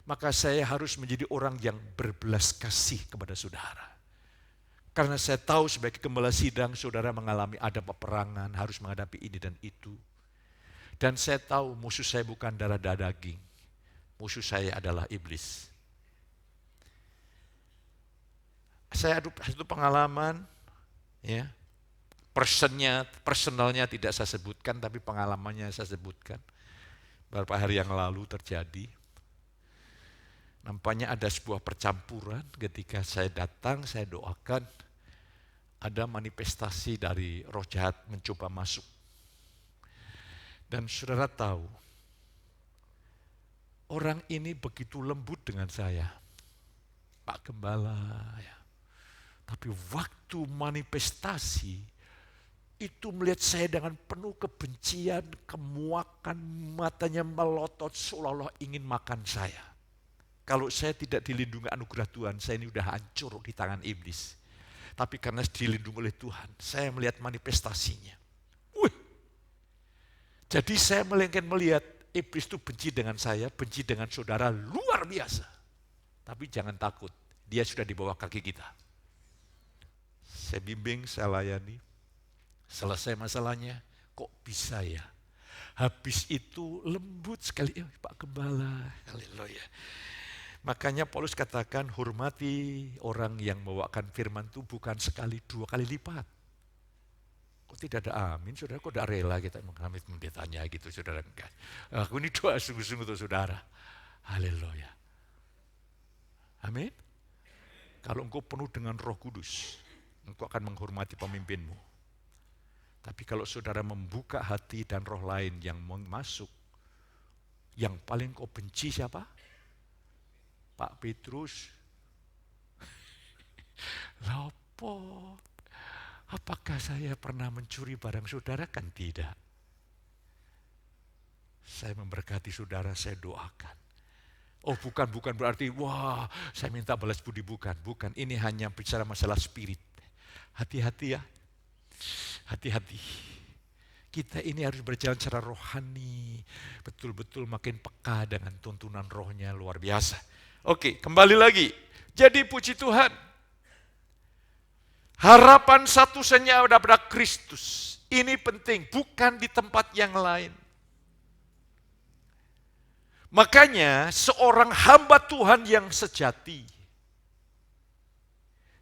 Maka saya harus menjadi orang yang berbelas kasih kepada saudara. Karena saya tahu sebagai gembala sidang, saudara mengalami ada peperangan, harus menghadapi ini dan itu. Dan saya tahu musuh saya bukan darah daging, musuh saya adalah iblis. Saya ada satu pengalaman, ya. Personalnya tidak saya sebutkan, tapi pengalamannya saya sebutkan. Beberapa hari yang lalu terjadi. Nampaknya ada sebuah percampuran ketika saya datang, saya doakan. Ada manifestasi dari roh jahat mencoba masuk. Dan saudara tahu, orang ini begitu lembut dengan saya. Pak Gembala, ya. Tapi waktu manifestasi, itu melihat saya dengan penuh kebencian, kemuakan, matanya melotot seolah-olah ingin makan saya. Kalau saya tidak dilindungi anugerah Tuhan, saya ini udah hancur di tangan iblis. Tapi karena dilindungi oleh Tuhan, saya melihat manifestasinya. Jadi saya melihat iblis itu benci dengan saya, benci dengan saudara luar biasa. Tapi jangan takut, dia sudah di bawah kaki kita. Saya bimbing, saya layani. Selesai masalahnya, kok bisa ya? Habis itu lembut sekali, Pak Gembala, haleluya. Makanya Paulus katakan, hormati orang yang membawakan firman itu bukan sekali, 2 kali lipat. Kok tidak ada amin, saudara? Kok tidak rela kita mengalami pendetanya gitu, saudara? Enggak. Aku ini doa sungguh-sungguh untuk saudara. Haleluya. Amin. Kalau engkau penuh dengan Roh Kudus, engkau akan menghormati pemimpinmu. Tapi kalau saudara membuka hati dan roh lain yang masuk, yang paling kau benci siapa? Pak Petrus. Lopo, apakah saya pernah mencuri barang saudara? Kan tidak. Saya memberkati saudara, saya doakan. Oh bukan berarti, wah saya minta balas budi, bukan. Ini hanya bicara masalah spirit. Hati-hati ya, hati-hati. Kita ini harus berjalan secara rohani, betul-betul makin peka dengan tuntunan rohnya, luar biasa. Oke, kembali lagi. Jadi puji Tuhan, harapan satu-satunya ada pada Kristus. Ini penting, bukan di tempat yang lain. Makanya seorang hamba Tuhan yang sejati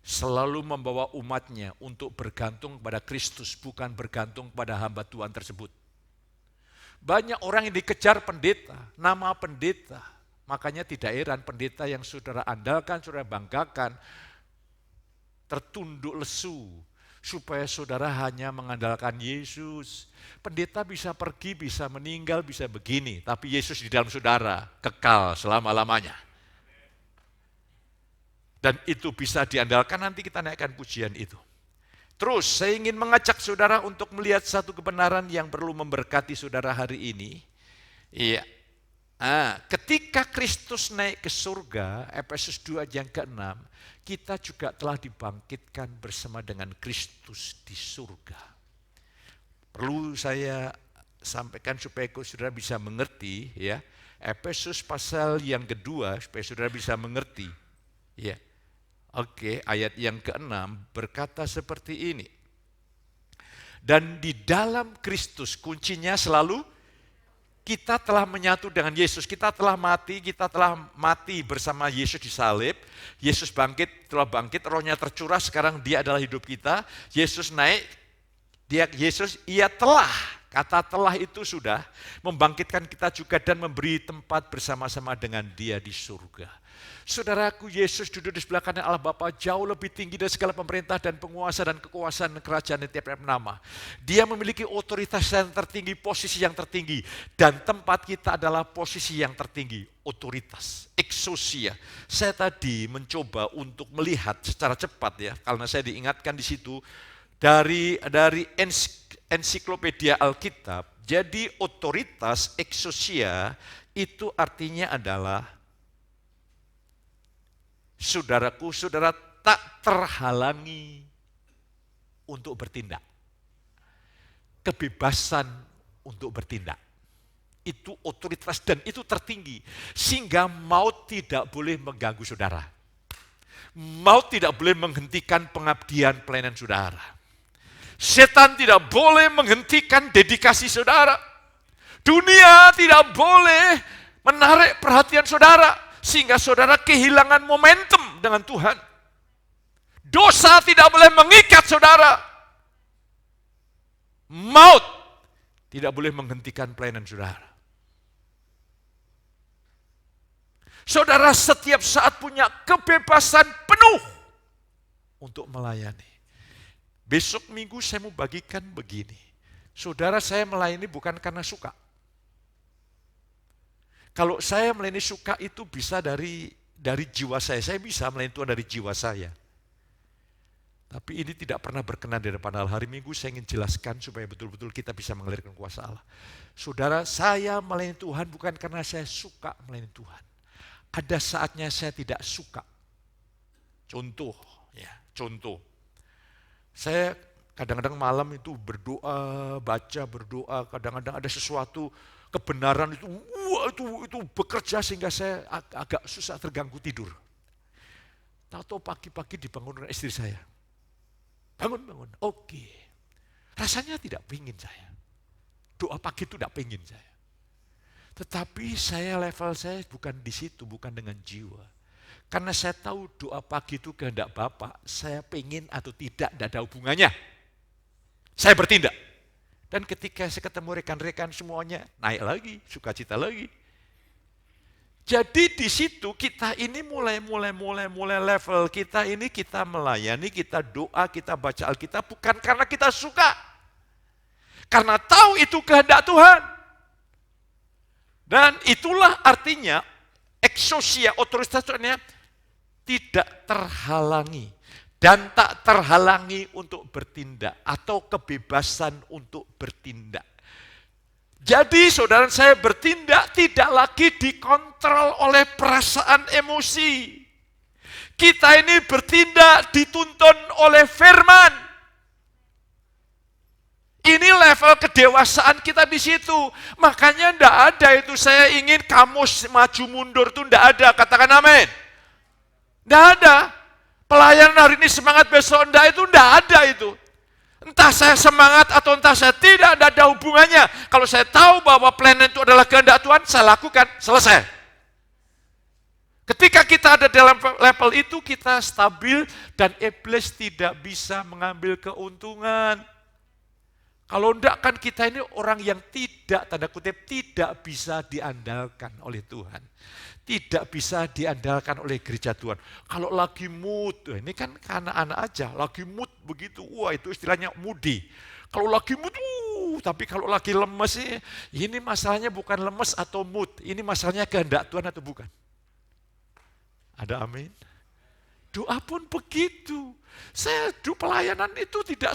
selalu membawa umatnya untuk bergantung pada Kristus, bukan bergantung pada hamba Tuhan tersebut. Banyak orang yang dikejar pendeta, nama pendeta. Makanya tidak heran pendeta yang saudara andalkan, saudara banggakan, tertunduk lesu, supaya saudara hanya mengandalkan Yesus. Pendeta bisa pergi, bisa meninggal, bisa begini, tapi Yesus di dalam saudara kekal selama-lamanya. Dan itu bisa diandalkan, nanti kita naikkan pujian itu. Terus saya ingin mengajak saudara untuk melihat satu kebenaran yang perlu memberkati saudara hari ini. Iya. Ketika Kristus naik ke surga, Efesus 2 yang ke-6, kita juga telah dibangkitkan bersama dengan Kristus di surga. Perlu saya sampaikan supaya saudara bisa mengerti, ya. Efesus pasal yang kedua supaya saudara bisa mengerti. Ya. Oke, ayat yang ke-6 berkata seperti ini. Dan di dalam Kristus, kuncinya selalu kita telah menyatu dengan Yesus, kita telah mati bersama Yesus di salib. Yesus telah bangkit, rohnya tercurah, sekarang dia adalah hidup kita. Yesus naik, ia telah, kata telah itu sudah, membangkitkan kita juga dan memberi tempat bersama-sama dengan dia di surga. Saudaraku, Yesus duduk di sebelah kanan Allah Bapa, jauh lebih tinggi dari segala pemerintah dan penguasa dan kekuasaan kerajaan di tiap-tiap nama. Dia memiliki otoritas yang tertinggi, posisi yang tertinggi. Dan tempat kita adalah posisi yang tertinggi, otoritas, exousia. Saya tadi mencoba untuk melihat secara cepat ya, karena saya diingatkan di situ dari ensiklopedia Alkitab. Jadi otoritas, exousia itu artinya adalah saudaraku, saudara tak terhalangi untuk bertindak. Kebebasan untuk bertindak. Itu otoritas dan itu tertinggi. Sehingga maut tidak boleh mengganggu saudara. Maut tidak boleh menghentikan pengabdian pelayanan saudara. Setan tidak boleh menghentikan dedikasi saudara. Dunia tidak boleh menarik perhatian saudara. Sehingga saudara kehilangan momentum dengan Tuhan. Dosa tidak boleh mengikat saudara. Maut tidak boleh menghentikan pelayanan saudara. Saudara setiap saat punya kebebasan penuh untuk melayani. Besok minggu saya mau bagikan begini. Saudara, saya melayani bukan karena suka. Kalau saya melayani suka itu bisa dari jiwa saya. Saya bisa melayani Tuhan dari jiwa saya. Tapi ini tidak pernah berkenan di depan Allah. Hari Minggu saya ingin jelaskan supaya betul-betul kita bisa mengalirkan kuasa Allah. Saudara, saya melayani Tuhan bukan karena saya suka melayani Tuhan. Ada saatnya saya tidak suka. Contoh. Saya kadang-kadang malam itu berdoa, berdoa. Kadang-kadang ada sesuatu kebenaran itu bekerja sehingga saya agak susah terganggu tidur. Tahu-tahu pagi-pagi dibangun oleh istri saya. Bangun. Oke. Rasanya tidak pingin saya. Doa pagi itu tidak pingin saya. Tetapi level saya bukan di situ, bukan dengan jiwa. Karena saya tahu doa pagi itu kehendak Bapa, saya pingin atau tidak ada hubungannya. Saya bertindak. Dan ketika saya ketemu rekan-rekan semuanya, naik lagi, sukacita lagi. Jadi di situ kita ini mulai level kita ini, kita melayani, kita doa, kita baca Alkitab bukan karena kita suka. Karena tahu itu kehendak Tuhan. Dan itulah artinya exousia, otoritasnya tidak terhalangi. Dan tak terhalangi untuk bertindak atau kebebasan untuk bertindak. Jadi saudara saya bertindak tidak lagi dikontrol oleh perasaan emosi. Kita ini bertindak dituntun oleh firman. Ini level kedewasaan kita di situ. Makanya enggak ada itu saya ingin kamu maju mundur itu enggak ada. Katakan amin. Enggak ada. Pelayanan hari ini semangat besok enggak itu enggak ada itu. Entah saya semangat atau entah saya tidak ada hubungannya. Kalau saya tahu bahwa pelayanan itu adalah kehendak Tuhan, saya lakukan, selesai. Ketika kita ada dalam level itu, kita stabil dan iblis tidak bisa mengambil keuntungan. Kalau enggak kan kita ini orang yang tidak, tanda kutip, tidak bisa diandalkan oleh Tuhan. Tidak bisa diandalkan oleh gereja Tuhan. Kalau lagi mood, ini kan anak-anak aja, lagi mood begitu, wah itu istilahnya moody. Kalau lagi mood, tapi kalau lagi lemes, ini masalahnya bukan lemes atau mood, ini masalahnya kehendak Tuhan atau bukan. Ada amin? Doa pun begitu. Saya pelayanan itu tidak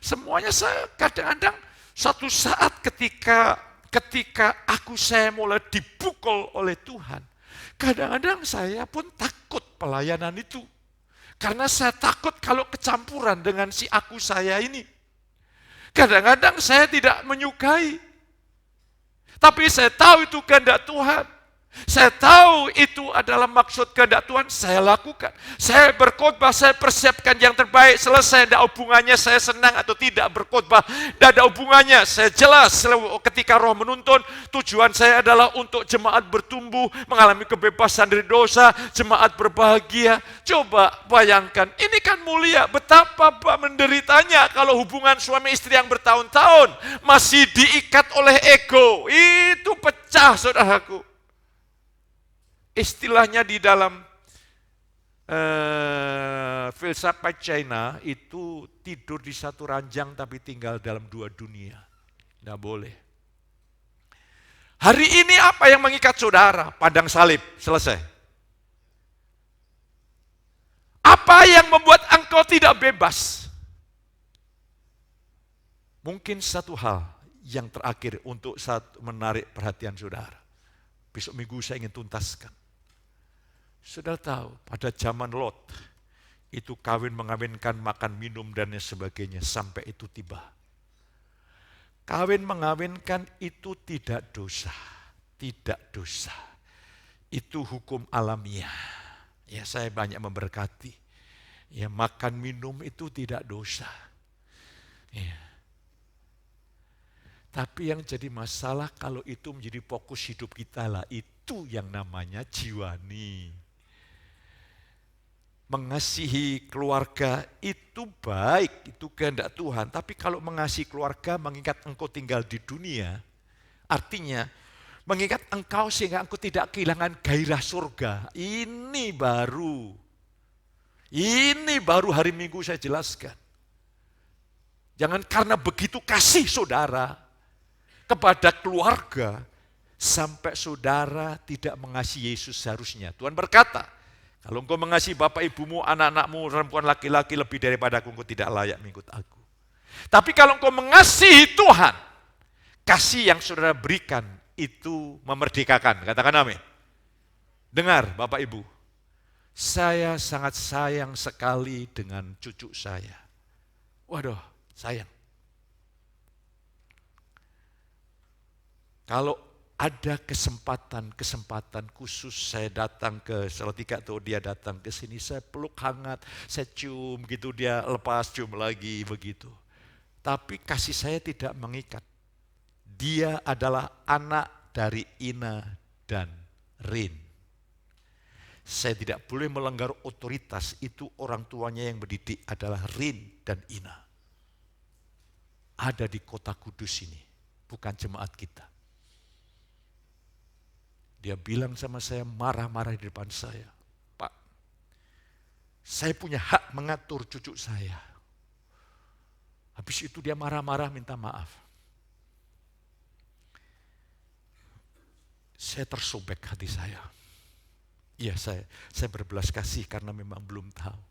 semuanya saya kadang-kadang satu saat ketika saya mulai dipukul oleh Tuhan. Kadang-kadang saya pun takut pelayanan itu. Karena saya takut kalau kecampuran dengan si aku saya ini. Kadang-kadang saya tidak menyukai. Tapi saya tahu itu kehendak Tuhan. Saya tahu itu adalah maksud kehendak Tuhan, saya lakukan. Saya berkhotbah, saya persiapkan yang terbaik, selesai, tidak hubungannya saya senang atau tidak berkhotbah, tidak ada hubungannya, saya jelas ketika Roh menuntun, tujuan saya adalah untuk jemaat bertumbuh, mengalami kebebasan dari dosa, jemaat berbahagia. Coba bayangkan, ini kan mulia, betapa menderitanya kalau hubungan suami istri yang bertahun-tahun masih diikat oleh ego, itu pecah saudaraku. Istilahnya di dalam filsafat China itu tidur di satu ranjang tapi tinggal dalam dua dunia. Tidak boleh. Hari ini apa yang mengikat saudara? Padang salib, selesai. Apa yang membuat engkau tidak bebas? Mungkin satu hal yang terakhir untuk menarik perhatian saudara. Besok minggu saya ingin tuntaskan. Saudara tahu, pada zaman Lot, itu kawin mengawinkan, makan minum dan sebagainya, sampai itu tiba. Kawin mengawinkan itu tidak dosa, tidak dosa. Itu hukum alamiah. Ya, saya banyak memberkati. Ya, makan minum itu tidak dosa. Ya. Tapi yang jadi masalah kalau itu menjadi fokus hidup kita lah, itu yang namanya jiwani. Mengasihi keluarga itu baik, itu kehendak Tuhan. Tapi kalau mengasihi keluarga mengingat engkau tinggal di dunia, artinya mengingat engkau sehingga engkau tidak kehilangan gairah surga. Ini baru hari Minggu saya jelaskan. Jangan karena begitu kasih saudara kepada keluarga, sampai saudara tidak mengasihi Yesus seharusnya. Tuhan berkata, kalau engkau mengasihi bapak ibumu, anak-anakmu, perempuan laki-laki lebih daripada aku, engkau tidak layak mengikut aku. Tapi kalau engkau mengasihi Tuhan, kasih yang saudara berikan itu memerdekakan. Katakan amin. Dengar bapak ibu, saya sangat sayang sekali dengan cucu saya. Waduh, sayang. Kalau ada kesempatan khusus saya datang ke Salatiga atau dia datang ke sini, saya peluk hangat, saya cium gitu, dia lepas cium lagi begitu. Tapi kasih saya tidak mengikat. Dia adalah anak dari Ina dan Rin. Saya tidak boleh melanggar otoritas, itu orang tuanya yang mendidik adalah Rin dan Ina. Ada di kota Kudus ini, bukan jemaat kita. Dia bilang sama saya, marah-marah di depan saya. Pak, saya punya hak mengatur cucu saya. Habis itu dia marah-marah minta maaf. Saya tersobek hati saya. Iya, saya berbelas kasih karena memang belum tahu.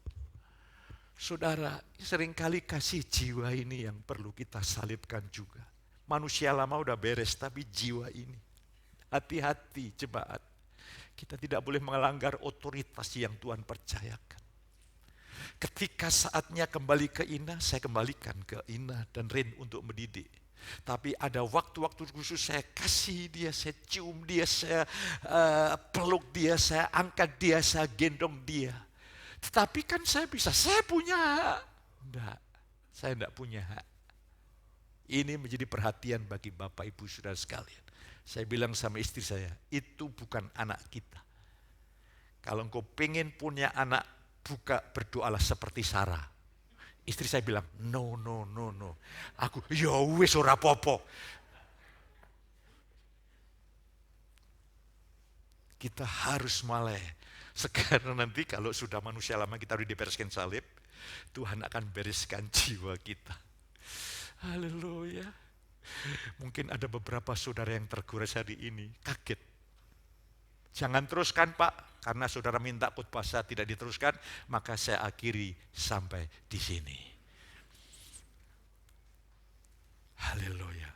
Saudara, seringkali kasih jiwa ini yang perlu kita salibkan juga. Manusia lama udah beres, tapi jiwa ini. Hati-hati jemaat. Kita tidak boleh melanggar otoritas yang Tuhan percayakan. Ketika saatnya kembali ke Ina, saya kembalikan ke Ina dan Rin untuk mendidik. Tapi ada waktu-waktu khusus saya kasih dia, saya cium dia, saya peluk dia, saya angkat dia, saya gendong dia. Tetapi kan saya punya hak. Enggak, saya enggak punya hak. Ini menjadi perhatian bagi Bapak Ibu Saudara sekalian. Saya bilang sama istri saya, itu bukan anak kita. Kalau engkau pengen punya anak, berdoalah seperti Sarah. Istri saya bilang, no. Aku, ya wis ora apa-apa. Kita harus maleh. Sekarang nanti kalau sudah manusia lama kita udah dibereskan salib, Tuhan akan bereskan jiwa kita. Haleluya. Mungkin ada beberapa saudara yang tergores hari ini, kaget. Jangan teruskan Pak, karena saudara minta khotbah saya tidak diteruskan, maka saya akhiri sampai di sini. Haleluya.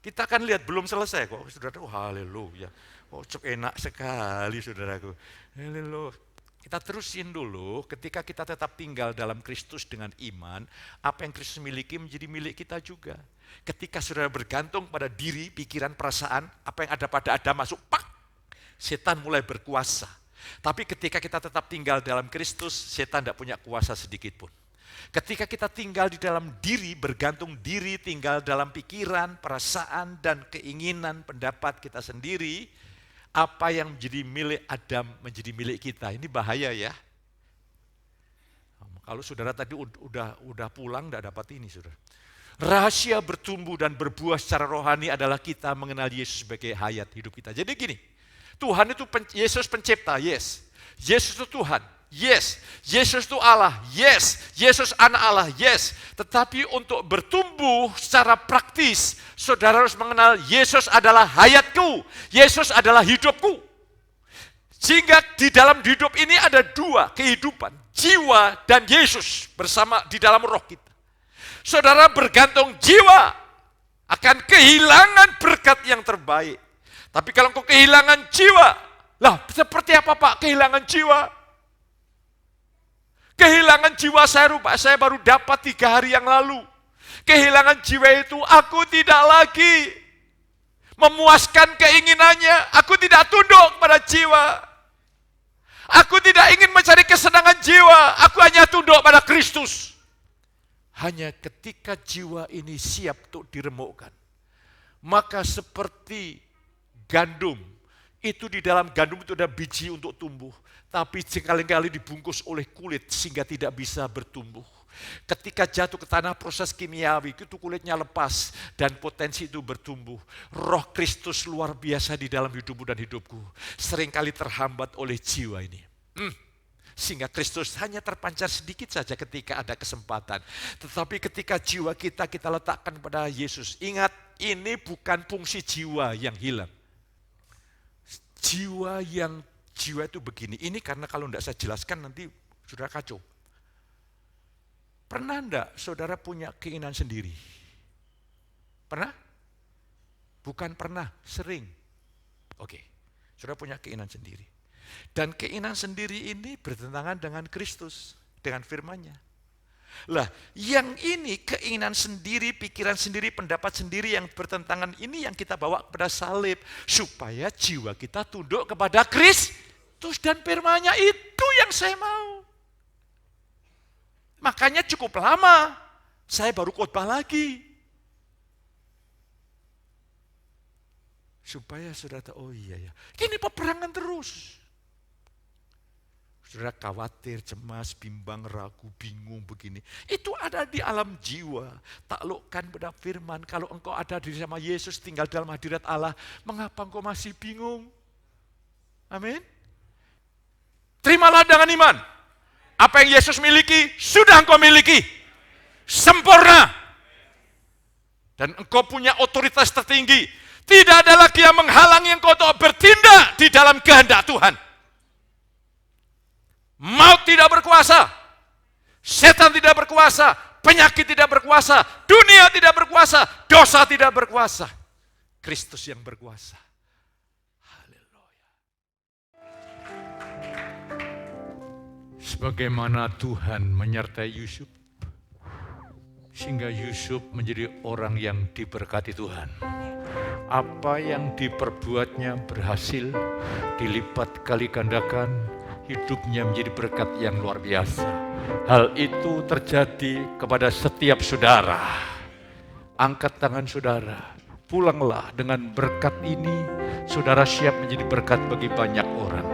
Kita akan lihat belum selesai kok, saudara. Oh, haleluya. Oh, enak sekali saudaraku. Haleluya. Kita terusin dulu, ketika kita tetap tinggal dalam Kristus dengan iman, apa yang Kristus miliki menjadi milik kita juga. Ketika saudara bergantung pada diri, pikiran, perasaan, apa yang ada pada Adam masuk, pak, setan mulai berkuasa. Tapi ketika kita tetap tinggal dalam Kristus, setan tidak punya kuasa sedikit pun. Ketika kita tinggal di dalam diri, bergantung diri, tinggal dalam pikiran, perasaan, dan keinginan, pendapat kita sendiri, apa yang menjadi milik Adam menjadi milik kita. Ini bahaya ya. Kalau saudara tadi udah pulang, tidak dapat ini saudara. Rahasia bertumbuh dan berbuah secara rohani adalah kita mengenal Yesus sebagai hayat hidup kita. Jadi gini, Tuhan itu Yesus pencipta, yes. Yesus itu Tuhan, yes. Yesus itu Allah, yes. Yesus anak Allah, yes. Tetapi untuk bertumbuh secara praktis, saudara harus mengenal Yesus adalah hayatku, Yesus adalah hidupku. Sehingga di dalam hidup ini ada dua kehidupan, jiwa dan Yesus bersama di dalam roh kita. Saudara bergantung jiwa akan kehilangan berkat yang terbaik. Tapi kalau engkau kehilangan jiwa, lah seperti apa Pak kehilangan jiwa? Kehilangan jiwa saya baru dapat 3 hari yang lalu. Kehilangan jiwa itu aku tidak lagi memuaskan keinginannya. Aku tidak tunduk pada jiwa. Aku tidak ingin mencari kesenangan jiwa. Aku hanya tunduk pada Kristus. Hanya ketika jiwa ini siap untuk diremukkan, maka seperti gandum, itu di dalam gandum itu ada biji untuk tumbuh, tapi sekali-kali dibungkus oleh kulit sehingga tidak bisa bertumbuh. Ketika jatuh ke tanah proses kimiawi, itu kulitnya lepas dan potensi itu bertumbuh. Roh Kristus luar biasa di dalam hidupmu dan hidupku, seringkali terhambat oleh jiwa ini. Sehingga Kristus hanya terpancar sedikit saja ketika ada kesempatan. Tetapi ketika jiwa kita letakkan pada Yesus, ingat ini bukan fungsi jiwa yang hilang. Jiwa itu begini, ini karena kalau tidak saya jelaskan nanti saudara kacau. Pernah enggak saudara punya keinginan sendiri? Pernah? Bukan pernah, sering. Oke, saudara punya keinginan sendiri. Dan keinginan sendiri ini bertentangan dengan Kristus, dengan firman-Nya. Lah, yang ini keinginan sendiri, pikiran sendiri, pendapat sendiri yang bertentangan ini yang kita bawa kepada salib supaya jiwa kita tunduk kepada Kristus dan firman-Nya. Itu yang saya mau. Makanya cukup lama saya baru khotbah lagi. Supaya saudara tahu, oh iya ya, ini peperangan terus. Saudara khawatir, cemas, bimbang, ragu, bingung begini. Itu ada di alam jiwa. Taklukkan pada firman. Kalau engkau ada di sama Yesus, tinggal dalam hadirat Allah, mengapa engkau masih bingung? Amin. Terimalah dengan iman. Apa yang Yesus miliki, sudah engkau miliki. Sempurna. Dan engkau punya otoritas tertinggi. Tidak ada lagi yang menghalangi engkau untuk bertindak di dalam kehendak Tuhan. Maut tidak berkuasa, setan tidak berkuasa, penyakit tidak berkuasa, dunia tidak berkuasa, dosa tidak berkuasa. Kristus yang berkuasa. Haleluya. Sebagaimana Tuhan menyertai Yusuf, sehingga Yusuf menjadi orang yang diberkati Tuhan. Apa yang diperbuatnya berhasil, dilipat kali gandakan, hidupnya menjadi berkat yang luar biasa. Hal itu terjadi kepada setiap saudara. Angkat tangan saudara, pulanglah dengan berkat ini, saudara siap menjadi berkat bagi banyak orang.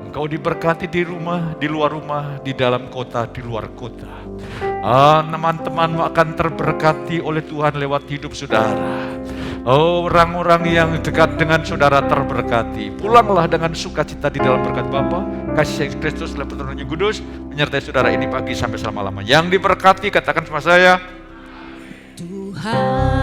Engkau diberkati di rumah, di luar rumah, di dalam kota, di luar kota. Teman-temanmu akan terberkati oleh Tuhan lewat hidup saudara. Orang-orang yang dekat dengan saudara terberkati. Pulanglah dengan sukacita di dalam berkat Bapa, kasih Yesus Kristus, lewat Roh Kudus menyertai saudara ini pagi sampai selama-lamanya. Yang diberkati katakan sama saya, Tuhanlah